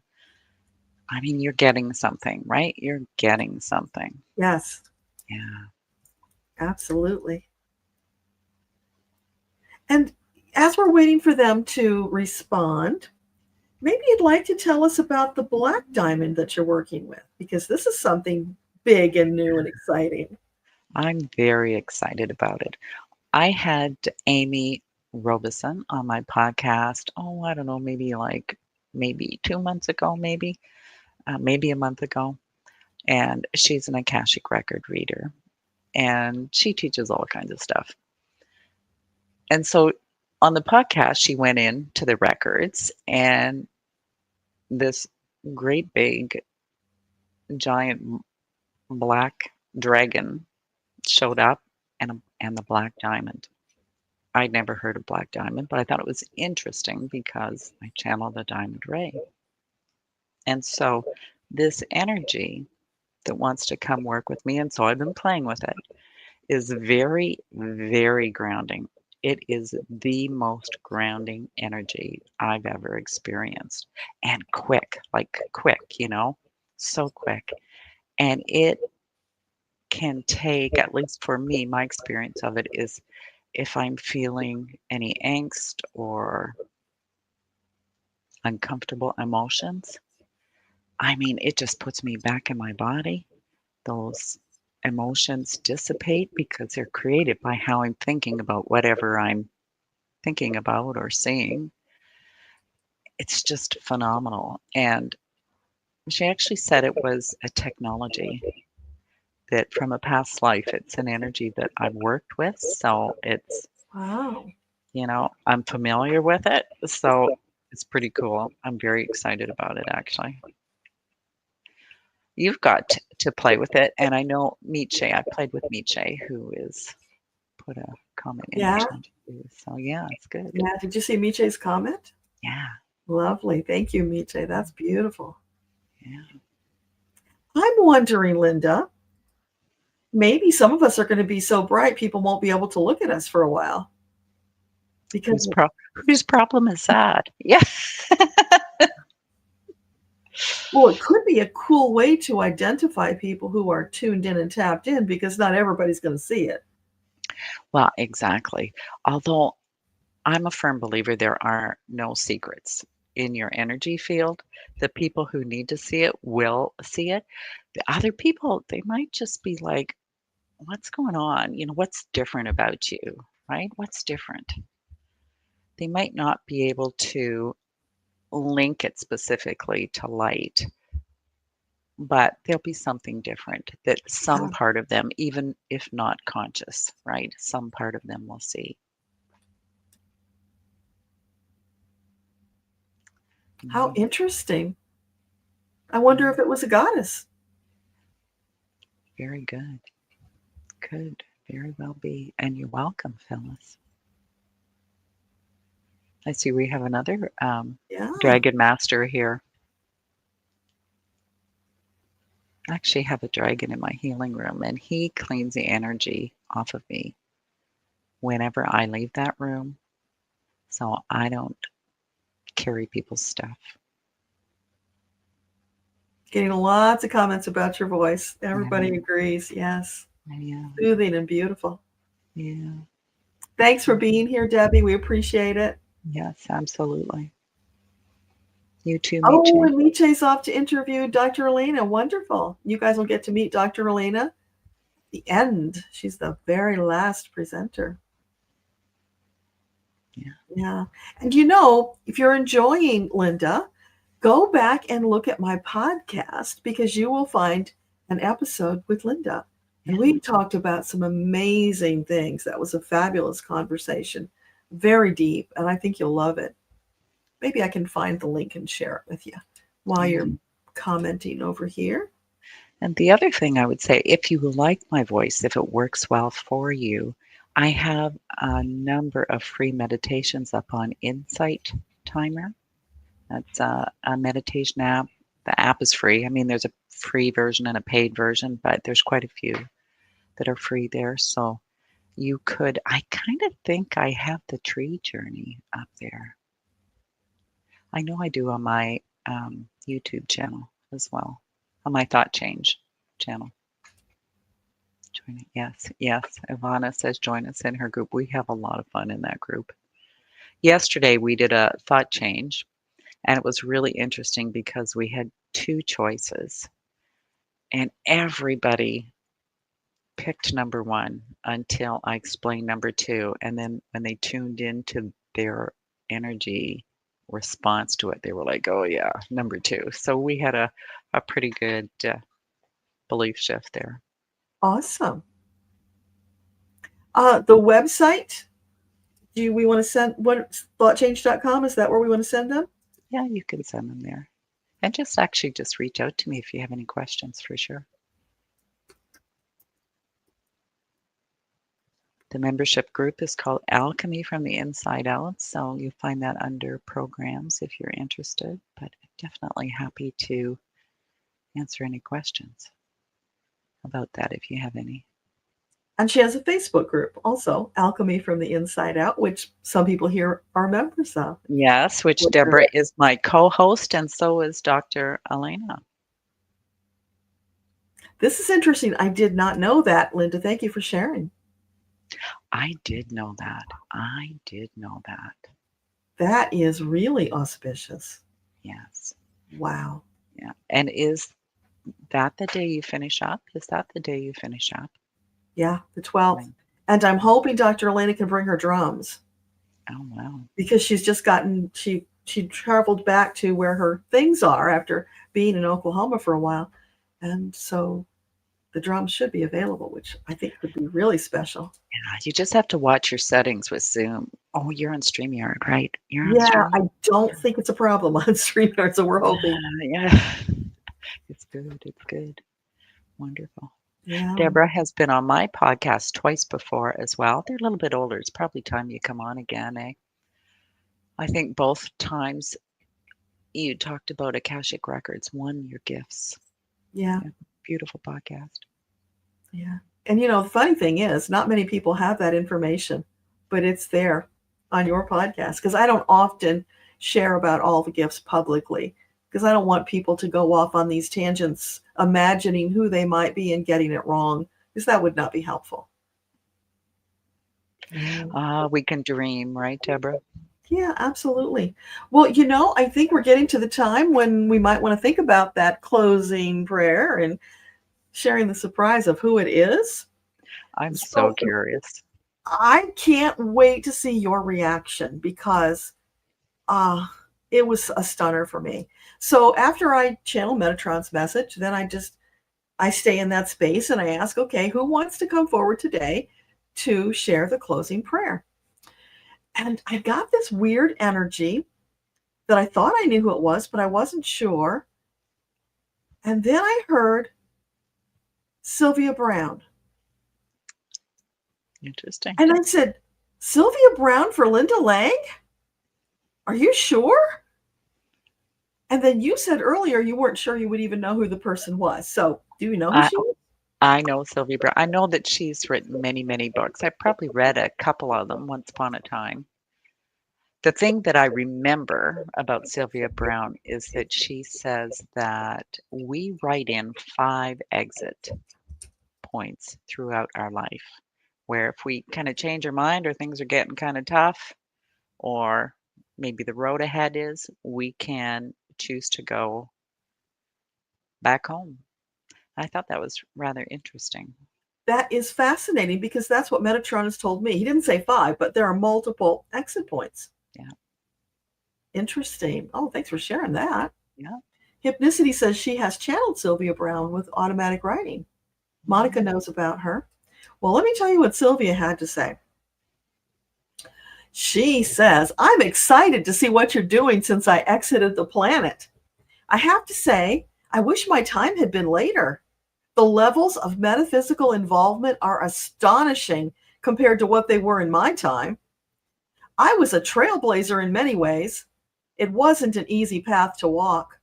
I mean, you're getting something, right? You're getting something. Yes, Yeah. absolutely. And as we're waiting for them to respond, maybe you'd like to tell us about the black diamond that you're working with, because this is something big and new and exciting. I'm very excited about it. I had Amy Robeson on my podcast. Oh, I don't know, maybe 2 months ago, maybe a month ago. And she's an Akashic record reader, and she teaches all kinds of stuff. And so on the podcast, she went into the records, and this great big giant black dragon showed up, and the black diamond. I'd never heard of black diamond, but I thought it was interesting because I channel the diamond ray. And so this energy that wants to come work with me, and so I've been playing with it, is very, very grounding. It is the most grounding energy I've ever experienced. And quick, like quick, so quick. And it can take, at least for me, my experience of it is if I'm feeling any angst or uncomfortable emotions, I mean, it just puts me back in my body. Those emotions dissipate because they're created by how I'm thinking about whatever I'm thinking about or seeing. It's just phenomenal. And she actually said it was a technology that from a past life, it's an energy that I've worked with. So it's, Wow. I'm familiar with it. So it's pretty cool. I'm very excited about it, actually. You've got to play with it. And I know Miche, I played with Miche, who is put a comment in the Yeah. chat too. So yeah, it's good. Yeah. Did you see Miche's comment? Yeah. Lovely. Thank you, Miche. That's beautiful. Yeah. I'm wondering, Linda, maybe some of us are going to be so bright people won't be able to look at us for a while. Because whose problem is that? Yeah. well, it could be a cool way to identify people who are tuned in and tapped in, because not everybody's going to see it. Well, exactly. Although I'm a firm believer there are no secrets in your energy field. The people who need to see it will see it. The other people, they might just be like, what's going on? What's different about you, right? What's different? They might not be able to link it specifically to light, but there'll be something different that some part of them, even if not conscious, right? Some part of them will see. How interesting. I wonder if it was a goddess. Very good. Could very well be. And you're welcome, Phyllis. I see we have another dragon master here. I actually have a dragon in my healing room, and he cleans the energy off of me whenever I leave that room, so I don't carry people's stuff. Getting lots of comments about your voice. Everybody agrees. Yes. Yeah. Soothing and beautiful. Yeah. Thanks for being here, Debbie. We appreciate it. Yes, absolutely. You too, Miche. Oh, and Miche's off to interview Dr. Elena. Wonderful. You guys will get to meet Dr. Elena at the end. She's the very last presenter. Yeah. And if you're enjoying Linda, go back and look at my podcast, because you will find an episode with Linda. And we talked about some amazing things. That was a fabulous conversation, very deep, and I think you'll love it. Maybe I can find the link and share it with you while you're commenting over here. And the other thing I would say, if you like my voice, if it works well for you, I have a number of free meditations up on Insight Timer. That's a meditation app. The app is free. I mean, there's a free version and a paid version, but there's quite a few that are free there. So you could, I kind of think I have the tree journey up there. I know I do on my YouTube channel as well, on my Thought Change channel. Join it. Yes, yes. Ivana says join us in her group. We have a lot of fun in that group. Yesterday we did a thought change, and it was really interesting because we had two choices, and everybody picked number one until I explained number two. And then when they tuned into their energy response to it, they were like, oh yeah, number two. So we had a pretty good belief shift there. Awesome. The website, do we want to send, thoughtchange.com? Is that where we want to send them? Yeah, you can send them there. And just reach out to me if you have any questions, for sure. The membership group is called Alchemy from the Inside Out, so you'll find that under programs if you're interested, but I'm definitely happy to answer any questions about that if you have any. And she has a Facebook group also, Alchemy from the Inside Out, which some people here are members of. Yes, which Deborah is my co-host, and so is Dr. Elena. This is interesting. I did not know that, Linda. Thank you for sharing. I did know that. I did know that. That is really auspicious. Yes. Wow. Yeah. And is that the day you finish up? Is that the day you finish up? Yeah, the 12th. And I'm hoping Dr. Elena can bring her drums. Oh, wow. Because she's just gotten, she traveled back to where her things are after being in Oklahoma for a while. And so the drums should be available, which I think would be really special. Yeah, you just have to watch your settings with Zoom. Oh, you're on StreamYard, right? You're on StreamYard. I don't think it's a problem on StreamYard, so we're hoping. Yeah. It's good. It's good. Wonderful. Yeah. Deborah has been on my podcast twice before as well. They're a little bit older. It's probably time you come on again, eh? I think both times you talked about Akashic Records, Your Gifts. Yeah. Beautiful podcast. Yeah. And the funny thing is, not many people have that information, but it's there on your podcast, because I don't often share about all the gifts publicly, because I don't want people to go off on these tangents, imagining who they might be and getting it wrong, because that would not be helpful. We can dream, right, Deborah? Yeah, absolutely. Well, I think we're getting to the time when we might want to think about that closing prayer and sharing the surprise of who it is. I'm so curious. I can't wait to see your reaction, because it was a stunner for me. So after I channel Metatron's message, then I stay in that space and I ask, okay, who wants to come forward today to share the closing prayer? And I got this weird energy that I thought I knew who it was, but I wasn't sure. And then I heard Sylvia Brown. Interesting. And I said, Sylvia Brown for Linda Lang? Are you sure? And then you said earlier you weren't sure you would even know who the person was. So do you know who she is? I know Sylvia Brown. I know that she's written many, many books. I probably read a couple of them once upon a time. The thing that I remember about Sylvia Brown is that she says that we write in 5 exit points throughout our life, where if we kind of change our mind or things are getting kind of tough, or maybe the road ahead is, we can choose to go back home. I thought that was rather interesting. That is fascinating, because that's what Metatron has told me. He didn't say 5, but there are multiple exit points. Yeah. Interesting. Oh, thanks for sharing that. Yeah. Hypnicity says she has channeled Sylvia Brown with automatic writing. Monica knows about her. Well, let me tell you what Sylvia had to say. She says, I'm excited to see what you're doing since I exited the planet. I have to say, I wish my time had been later. The levels of metaphysical involvement are astonishing compared to what they were in my time. I was a trailblazer in many ways. It wasn't an easy path to walk.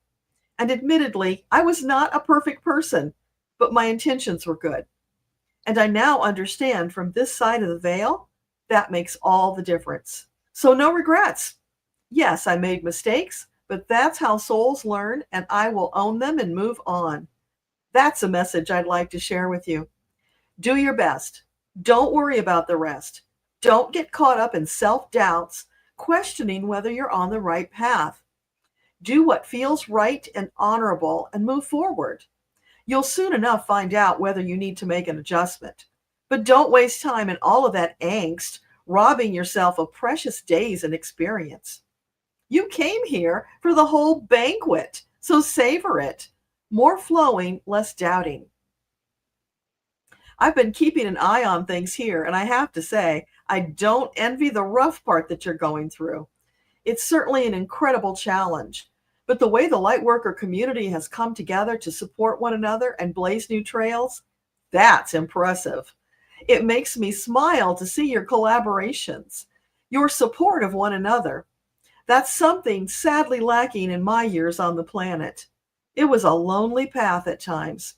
And admittedly, I was not a perfect person, but my intentions were good. And I now understand from this side of the veil, that makes all the difference. So no regrets. Yes, I made mistakes, but that's how souls learn, and I will own them and move on. That's a message I'd like to share with you. Do your best. Don't worry about the rest. Don't get caught up in self-doubts, questioning whether you're on the right path. Do what feels right and honorable and move forward. You'll soon enough find out whether you need to make an adjustment. But don't waste time in all of that angst, robbing yourself of precious days and experience. You came here for the whole banquet, so savor it. More flowing, less doubting. I've been keeping an eye on things here, and I have to say, I don't envy the rough part that you're going through. It's certainly an incredible challenge, but the way the Lightworker community has come together to support one another and blaze new trails, that's impressive. It makes me smile to see your collaborations, your support of one another. That's something sadly lacking in my years on the planet. It was a lonely path at times.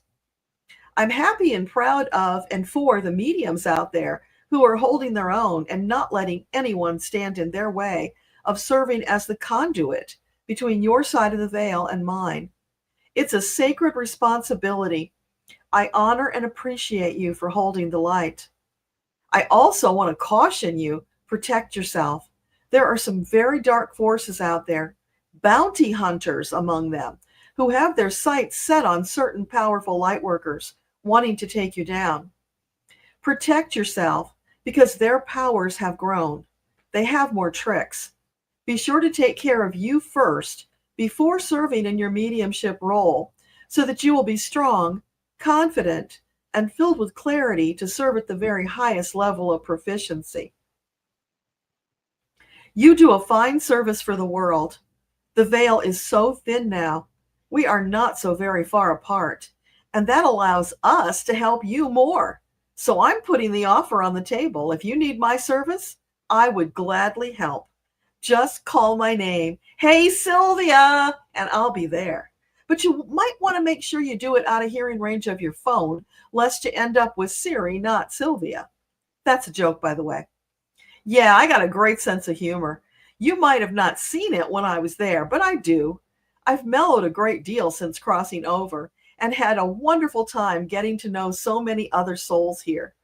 I'm happy and proud of and for the mediums out there who are holding their own and not letting anyone stand in their way of serving as the conduit between your side of the veil and mine. It's a sacred responsibility. I honor and appreciate you for holding the light. I also want to caution you, protect yourself. There are some very dark forces out there, bounty hunters among them, who have their sights set on certain powerful lightworkers, wanting to take you down. Protect yourself because their powers have grown. They have more tricks. Be sure to take care of you first before serving in your mediumship role so that you will be strong, confident, and filled with clarity to serve at the very highest level of proficiency. You do a fine service for the world. The veil is so thin now. We are not so very far apart, and that allows us to help you more. So I'm putting the offer on the table. If you need my service, I would gladly help. Just call my name. Hey, Sylvia, and I'll be there. But you might want to make sure you do it out of hearing range of your phone, lest you end up with Siri, not Sylvia. That's a joke, by the way. Yeah, I got a great sense of humor. You might have not seen it when I was there, but I do. I've mellowed a great deal since crossing over and had a wonderful time getting to know so many other souls here.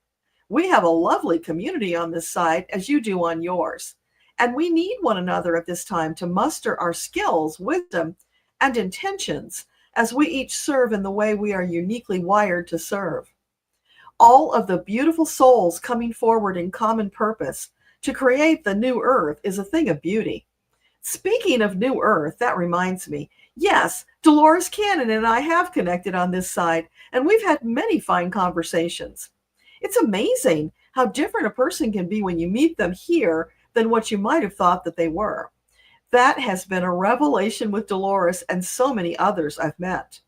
We have a lovely community on this side, as you do on yours. And we need one another at this time to muster our skills, wisdom, and intentions as we each serve in the way we are uniquely wired to serve. All of the beautiful souls coming forward in common purpose to create the new earth is a thing of beauty. Speaking of new earth, that reminds me. Yes, Dolores Cannon and I have connected on this side, and we've had many fine conversations. It's amazing how different a person can be when you meet them here than what you might have thought that they were. That has been a revelation with Dolores and so many others I've met.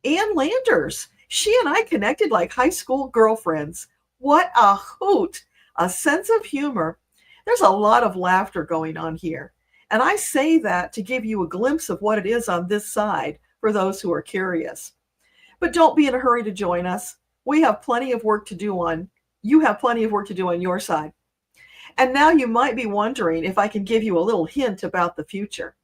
Ann Landers, she and I connected like high school girlfriends. What a hoot, a sense of humor. There's a lot of laughter going on here. And I say that to give you a glimpse of what it is on this side for those who are curious. But don't be in a hurry to join us. We have plenty of work to do on, you have plenty of work to do on your side. And now you might be wondering if I can give you a little hint about the future.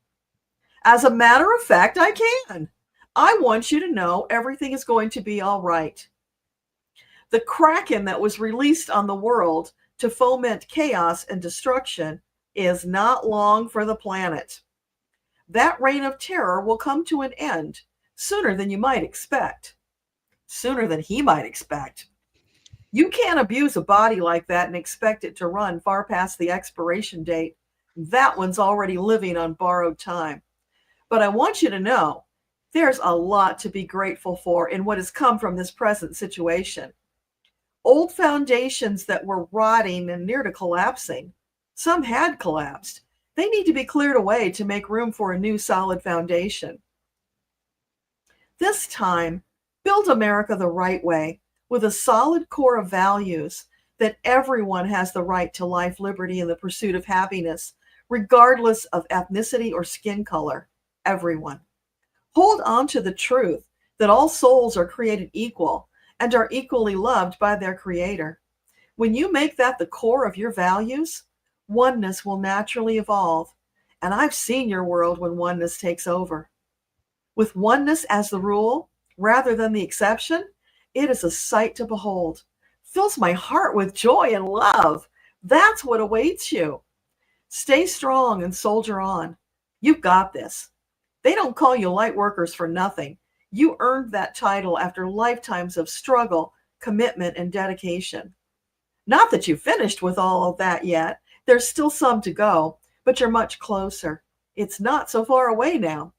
As a matter of fact, I can. I want you to know everything is going to be all right. The Kraken that was released on the world to foment chaos and destruction is not long for the planet. That reign of terror will come to an end sooner than you might expect. Sooner than he might expect. You can't abuse a body like that and expect it to run far past the expiration date. That one's already living on borrowed time. But I want you to know, There's a lot to be grateful for in what has come from this present situation. Old foundations that were rotting and near to collapsing, some had collapsed. They need to be cleared away to make room for a new solid foundation. This time, build America the right way, with a solid core of values that everyone has the right to life, liberty, and the pursuit of happiness, regardless of ethnicity or skin color. Everyone. Hold on to the truth that all souls are created equal and are equally loved by their Creator. When you make that the core of your values, oneness will naturally evolve. And I've seen your world when oneness takes over. With oneness as the rule, rather than the exception, it is a sight to behold. Fills my heart with joy and love. That's what awaits you. Stay strong and soldier on. You've got this. They don't call you lightworkers for nothing. You earned that title after lifetimes of struggle, commitment, and dedication. Not that you've finished with all of that yet. There's still some to go, but you're much closer. It's not so far away now.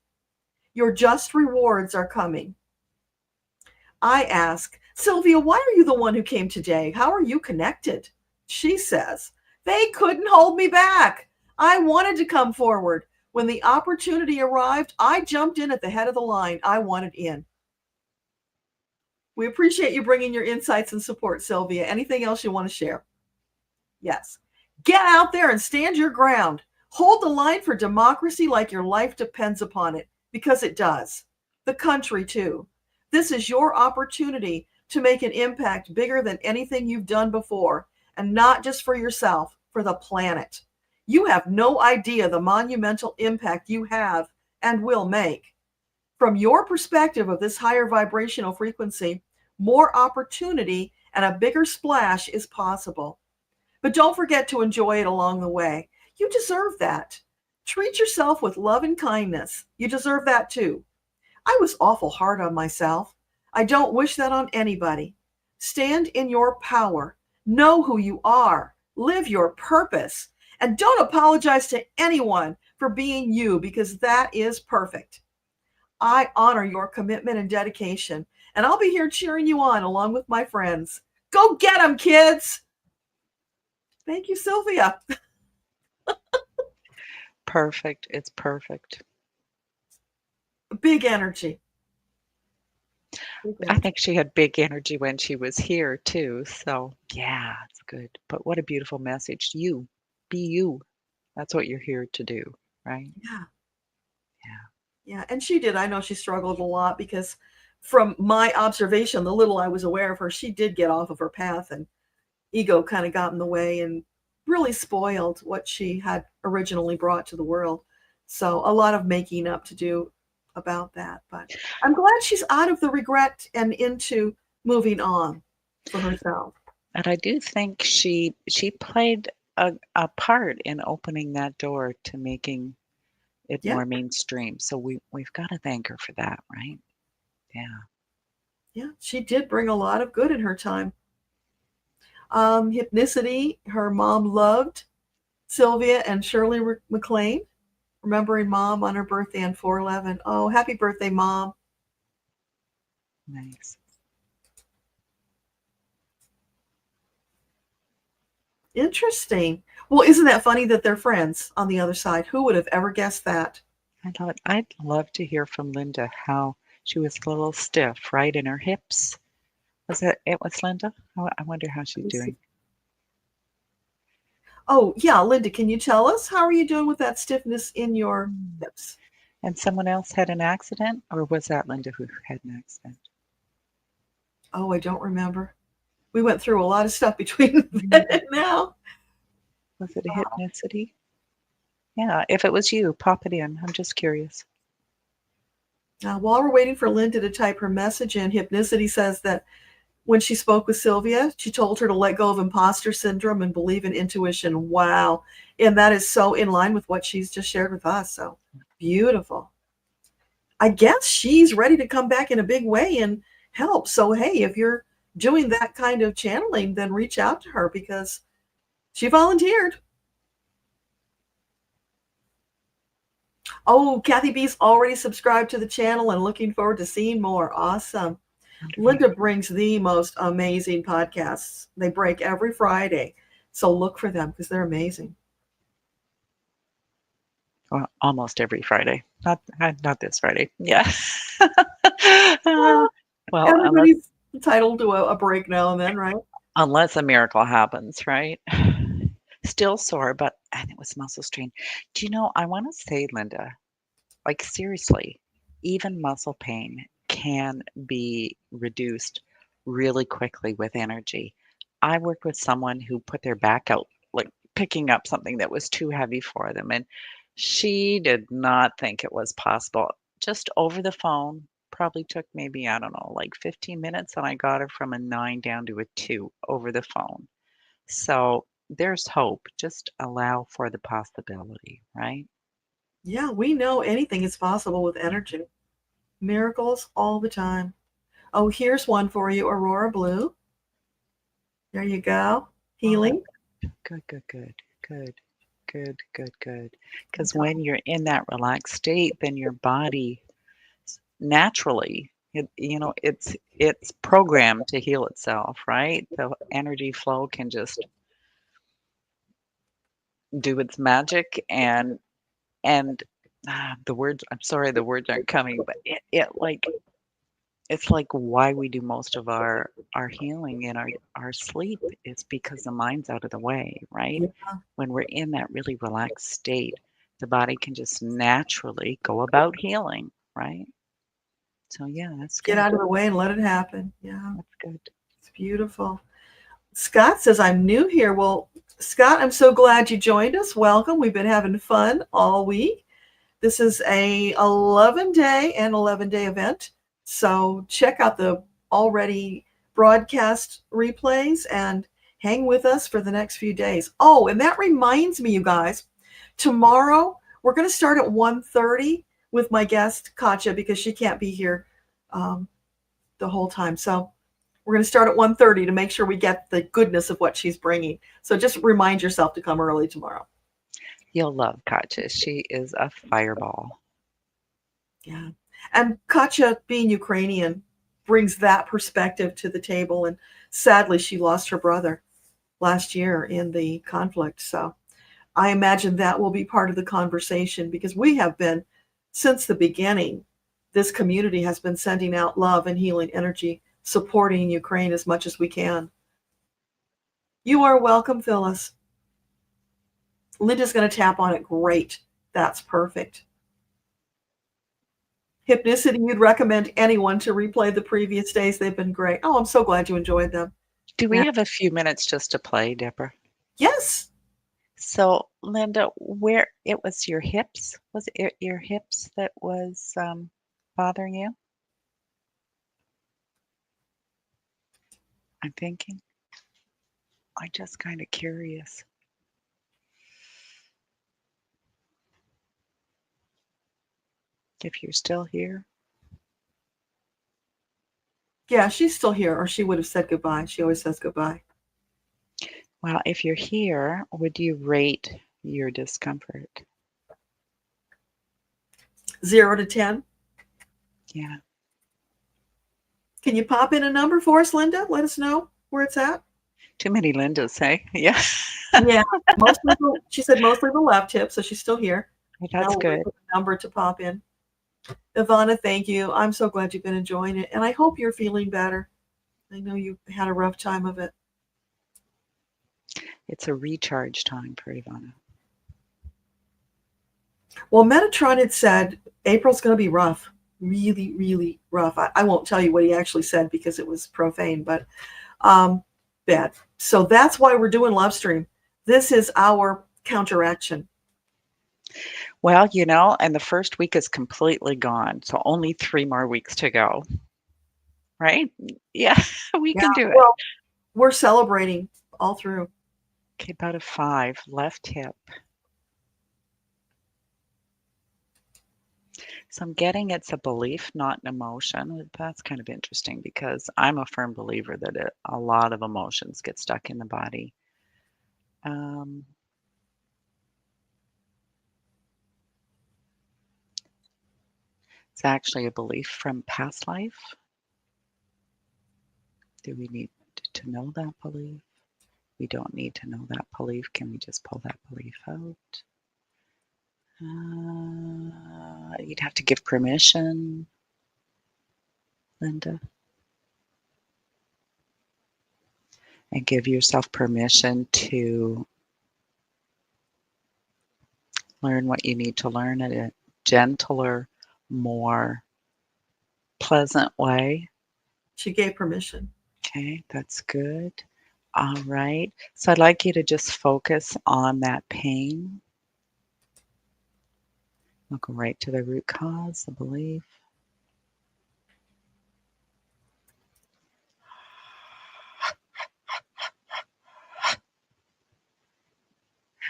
Your just rewards are coming. I ask, Sylvia, why are you the one who came today? How are you connected? She says, they couldn't hold me back. I wanted to come forward. When the opportunity arrived, I jumped in at the head of the line. I wanted in. We appreciate you bringing your insights and support, Sylvia. Anything else you want to share? Yes. Get out there and stand your ground. Hold the line for democracy like your life depends upon it, because it does. The country, too. This is your opportunity to make an impact bigger than anything you've done before, and not just for yourself, for the planet. You have no idea the monumental impact you have and will make. From your perspective of this higher vibrational frequency, more opportunity and a bigger splash is possible. But don't forget to enjoy it along the way. You deserve that. Treat yourself with love and kindness. You deserve that too. I was awful hard on myself. I don't wish that on anybody. Stand in your power. Know who you are. Live your purpose. And don't apologize to anyone for being you, because that is perfect. I honor your commitment and dedication, and I'll be here cheering you on along with my friends. Go get them, kids! Thank you, Sylvia. Perfect. It's perfect. Big energy. I think she had big energy when she was here too. So yeah, it's good. But what a beautiful message. You, be you. That's what you're here to do, right? Yeah. Yeah. Yeah. And she did. I know she struggled a lot because from my observation, the little I was aware of her, she did get off of her path, and ego kind of got in the way and really spoiled what she had originally brought to the world. So a lot of making up to do about that. But I'm glad she's out of the regret and into moving on for herself. And I do think she played a part in opening that door to making it Yeah. more mainstream. So we've got to thank her for that, right? Yeah. Yeah. She did bring a lot of good in her time. Hypnicity, her mom loved Sylvia and Shirley MacLaine, remembering mom on her birthday on 4/11. Oh, happy birthday, Mom. Nice. Interesting. Well, isn't that funny that they're friends on the other side? Who would have ever guessed that? I thought I'd love to hear from Linda how she was a little stiff, right, in her hips. Was it was Linda? I wonder how she's doing. Oh, yeah, Linda, can you tell us? How are you doing with that stiffness in your hips? And someone else had an accident, or was that Linda who had an accident? Oh, I don't remember. We went through a lot of stuff between then and now. Was it a hypnicity? Yeah, if it was you, pop it in. I'm just curious. While we're waiting for Linda to type her message in, Hypnicity says that when she spoke with Sylvia, she told her to let go of imposter syndrome and believe in intuition. Wow. And that is so in line with what she's just shared with us. So beautiful. I guess she's ready to come back in a big way and help. So, hey, if you're doing that kind of channeling, then reach out to her because she volunteered. Oh, Kathy B's already subscribed to the channel and looking forward to seeing more. Awesome. Linda brings the most amazing podcasts. They break every Friday. So look for them because they're amazing. Well, almost every Friday. Not this Friday. Yeah. Well, Well, everybody's entitled to a break now and then, right? unless a miracle happens, right? Still sore, but I think it was muscle strain. Do you know, I want to say, Linda, like seriously, even muscle pain can be reduced really quickly with energy. I worked with someone who put their back out, like picking up something that was too heavy for them, and she did not think it was possible. Just over the phone, probably took maybe, I don't know, like 15 minutes, and I got her from a 9 down to a 2 over the phone. So there's hope. Just allow for the possibility, right? Yeah, we know anything is possible with energy. Miracles all the time. Oh, here's one for you, Aurora Blue. There you go. Oh, Healing. good, good, good, good, good, good, good. Because when you're in that relaxed state, then your body naturally, it's programmed to heal itself, right? The energy flow can just do its magic, and the words, I'm sorry, the words aren't coming, but it like it's like why we do most of our healing in our sleep is because the mind's out of the way, right? Yeah. When we're in that really relaxed state, the body can just naturally go about healing, right? So yeah, that's Get good. out of the way and let it happen. Yeah, That's good. it's beautiful. Scott says, I'm new here. Well, Scott, I'm so glad you joined us. Welcome. We've been having fun all week. This is a 11-day and 11-day event. So check out the already broadcast replays and hang with us for the next few days. Oh, and that reminds me, you guys, tomorrow we're going to start at 1:30 with my guest, Katja, because she can't be here the whole time. So we're going to start at 1:30 to make sure we get the goodness of what she's bringing. So just remind yourself to come early tomorrow. You'll love Katja. She is a fireball. Yeah. And Katja, being Ukrainian, brings that perspective to the table. And sadly, she lost her brother last year in the conflict. So I imagine that will be part of the conversation because we have been, since the beginning, this community has been sending out love and healing energy, supporting Ukraine as much as we can. You are welcome, Phyllis. Linda's going to tap on it. Great. That's perfect. Hypnicity, you'd recommend anyone to replay the previous days. They've been great. Oh, I'm so glad you enjoyed them. Do we Yeah. have a few minutes just to play, Deborah? Yes. So, Linda, where it was your hips? Was it your hips that was bothering you? I'm thinking. I'm just kind of curious. If you're still here. Yeah, she's still here, or she would have said goodbye. She always says goodbye. Well, if you're here, would you rate your discomfort? 0 to 10. Yeah. Can you pop in a number for us, Linda? Let us know where it's at. Too many Lindas, hey? Yeah. Yeah, she said mostly the left hip, so she's still here. That's Now we'll wait good. for the number to pop in. Ivana, thank you. I'm so glad you've been enjoying it, and I hope you're feeling better. I know you had a rough time of it. It's a recharge time for Ivana. Well, Metatron had said April's going to be rough, really, really rough. I won't tell you what he actually said because it was profane, but bad. So that's why we're doing LOVEStream. This is our counteraction. Well, and the first week is completely gone, so only 3 more weeks to go. Right? Yeah, we can do it. Well, we're celebrating all through. Okay, about a 5, left hip. So I'm getting it's a belief, not an emotion. That's kind of interesting because I'm a firm believer that a lot of emotions get stuck in the body. It's actually a belief from past life. Do we need to know that belief? We don't need to know that belief. Can we just pull that belief out? You'd have to give permission, Linda. And give yourself permission to learn what you need to learn in a gentler, more pleasant way. She gave permission. Okay, that's good. All right. So I'd like you to just focus on that pain. We'll go right to the root cause, the belief.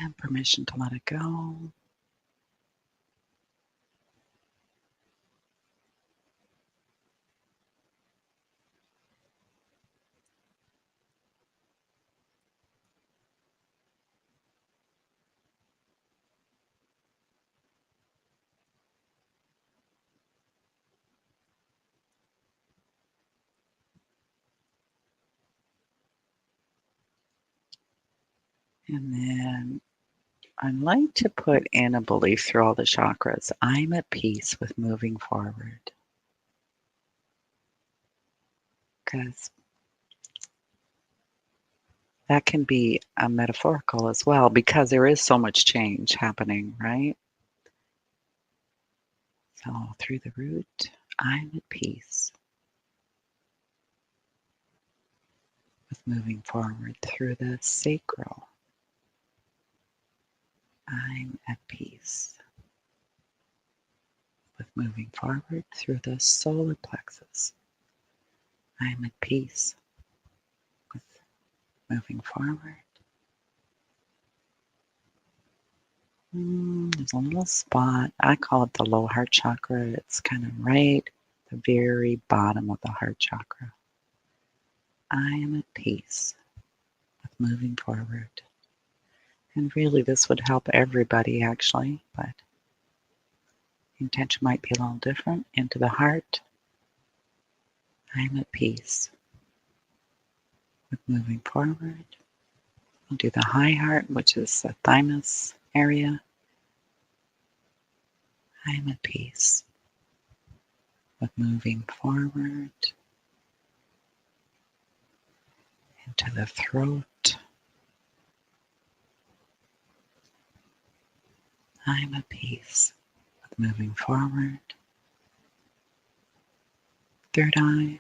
And permission to let it go. And then I'd like to put in a belief through all the chakras. I'm at peace with moving forward. Because that can be a metaphorical as well, because there is so much change happening, right? So through the root, I'm at peace with moving forward. Through the sacral, I'm at peace with moving forward. Through the solar plexus, I'm at peace with moving forward. There's a little spot. I call it the low heart chakra. It's kind of right at the very bottom of the heart chakra. I am at peace with moving forward. And really, this would help everybody, actually, but the intention might be a little different. Into the heart, I'm at peace with moving forward. We'll do the high heart, which is the thymus area. I'm at peace with moving forward. Into the throat, I'm at peace with moving forward. Third eye,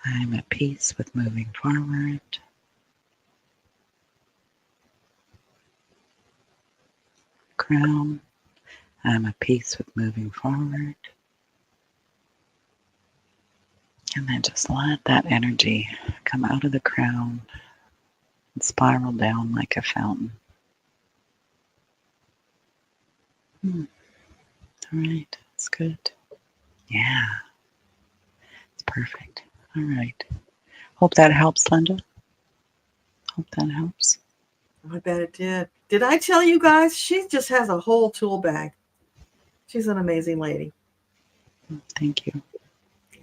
I'm at peace with moving forward. Crown, I'm at peace with moving forward. And then just let that energy come out of the crown and spiral down like a fountain. All right, that's good. Yeah, it's perfect. All right. Hope that helps, Linda. Hope that helps. I bet it did. Did I tell you guys? She just has a whole tool bag. She's an amazing lady. Thank you. Yeah.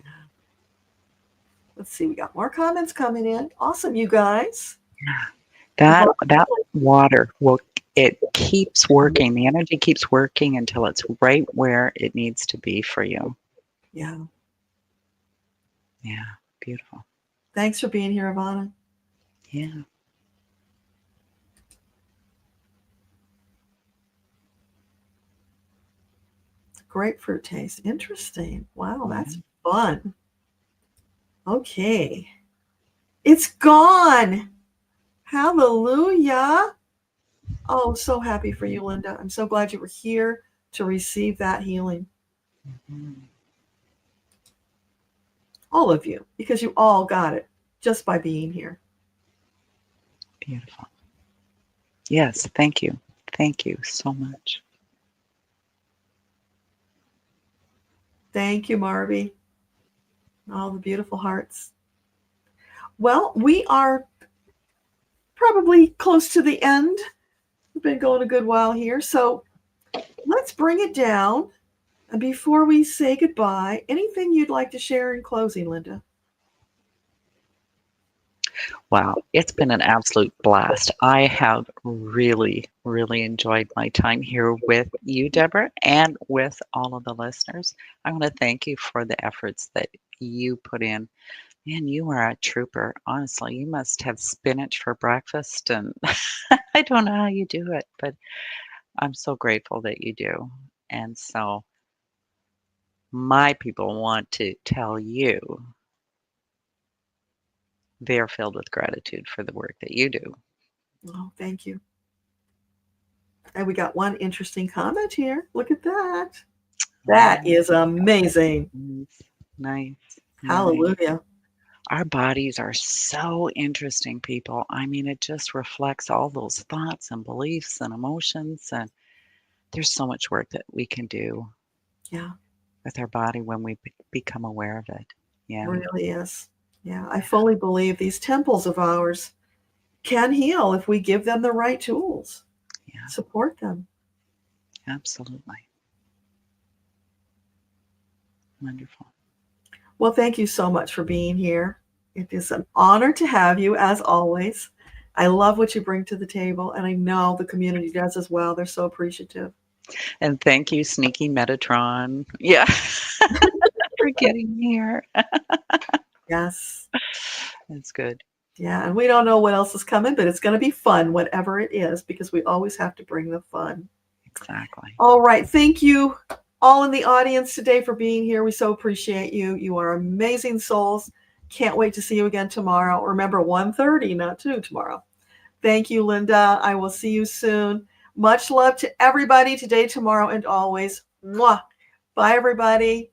Let's see. We got more comments coming in. Awesome, you guys. Yeah. That water it keeps working. The energy keeps working until it's right where it needs to be for you. Yeah. Yeah. Beautiful. Thanks for being here, Ivana. Yeah. Grapefruit taste. Interesting. Wow, that's fun. Okay. It's gone. Hallelujah. Oh, so happy for you, Linda. I'm so glad you were here to receive that healing. Mm-hmm. All of you, because you all got it just by being here. Beautiful. Yes, thank you. Thank you so much. Thank you, Marby. All the beautiful hearts. Well, we are probably close to the end. We've been going a good while here. So let's bring it down. And before we say goodbye, anything you'd like to share in closing, Linda? Wow, it's been an absolute blast. I have really, really enjoyed my time here with you, Deborah, and with all of the listeners. I want to thank you for the efforts that you put in. Man, you are a trooper. Honestly, you must have spinach for breakfast, and I don't know how you do it, but I'm so grateful that you do. And so, my people want to tell you they're filled with gratitude for the work that you do. Oh, thank you. And we got one interesting comment here. Look at that. That Oh, is amazing. nice, nice, nice. Hallelujah. Our bodies are so interesting, people. I mean, it just reflects all those thoughts and beliefs and emotions. And there's so much work that we can do Yeah, with our body when we become aware of it. it Yeah, really is. Yeah, I fully believe these temples of ours can heal if we give them the right tools, yeah, support them. absolutely. Wonderful. Well, thank you so much for being here. It is an honor to have you, as always. I love what you bring to the table, and I know the community does as well. They're so appreciative. And thank you, sneaky Metatron. Yeah, for getting here. Yes. That's good. Yeah, and we don't know what else is coming, but it's going to be fun, whatever it is, because we always have to bring the fun. Exactly. All right. Thank you all in the audience today for being here. We so appreciate you. You are amazing souls. Can't wait to see you again tomorrow. Remember, 1:30, not 2 tomorrow. Thank you, Linda. I will see you soon. Much love to everybody today, tomorrow, and always. Mwah. Bye, everybody.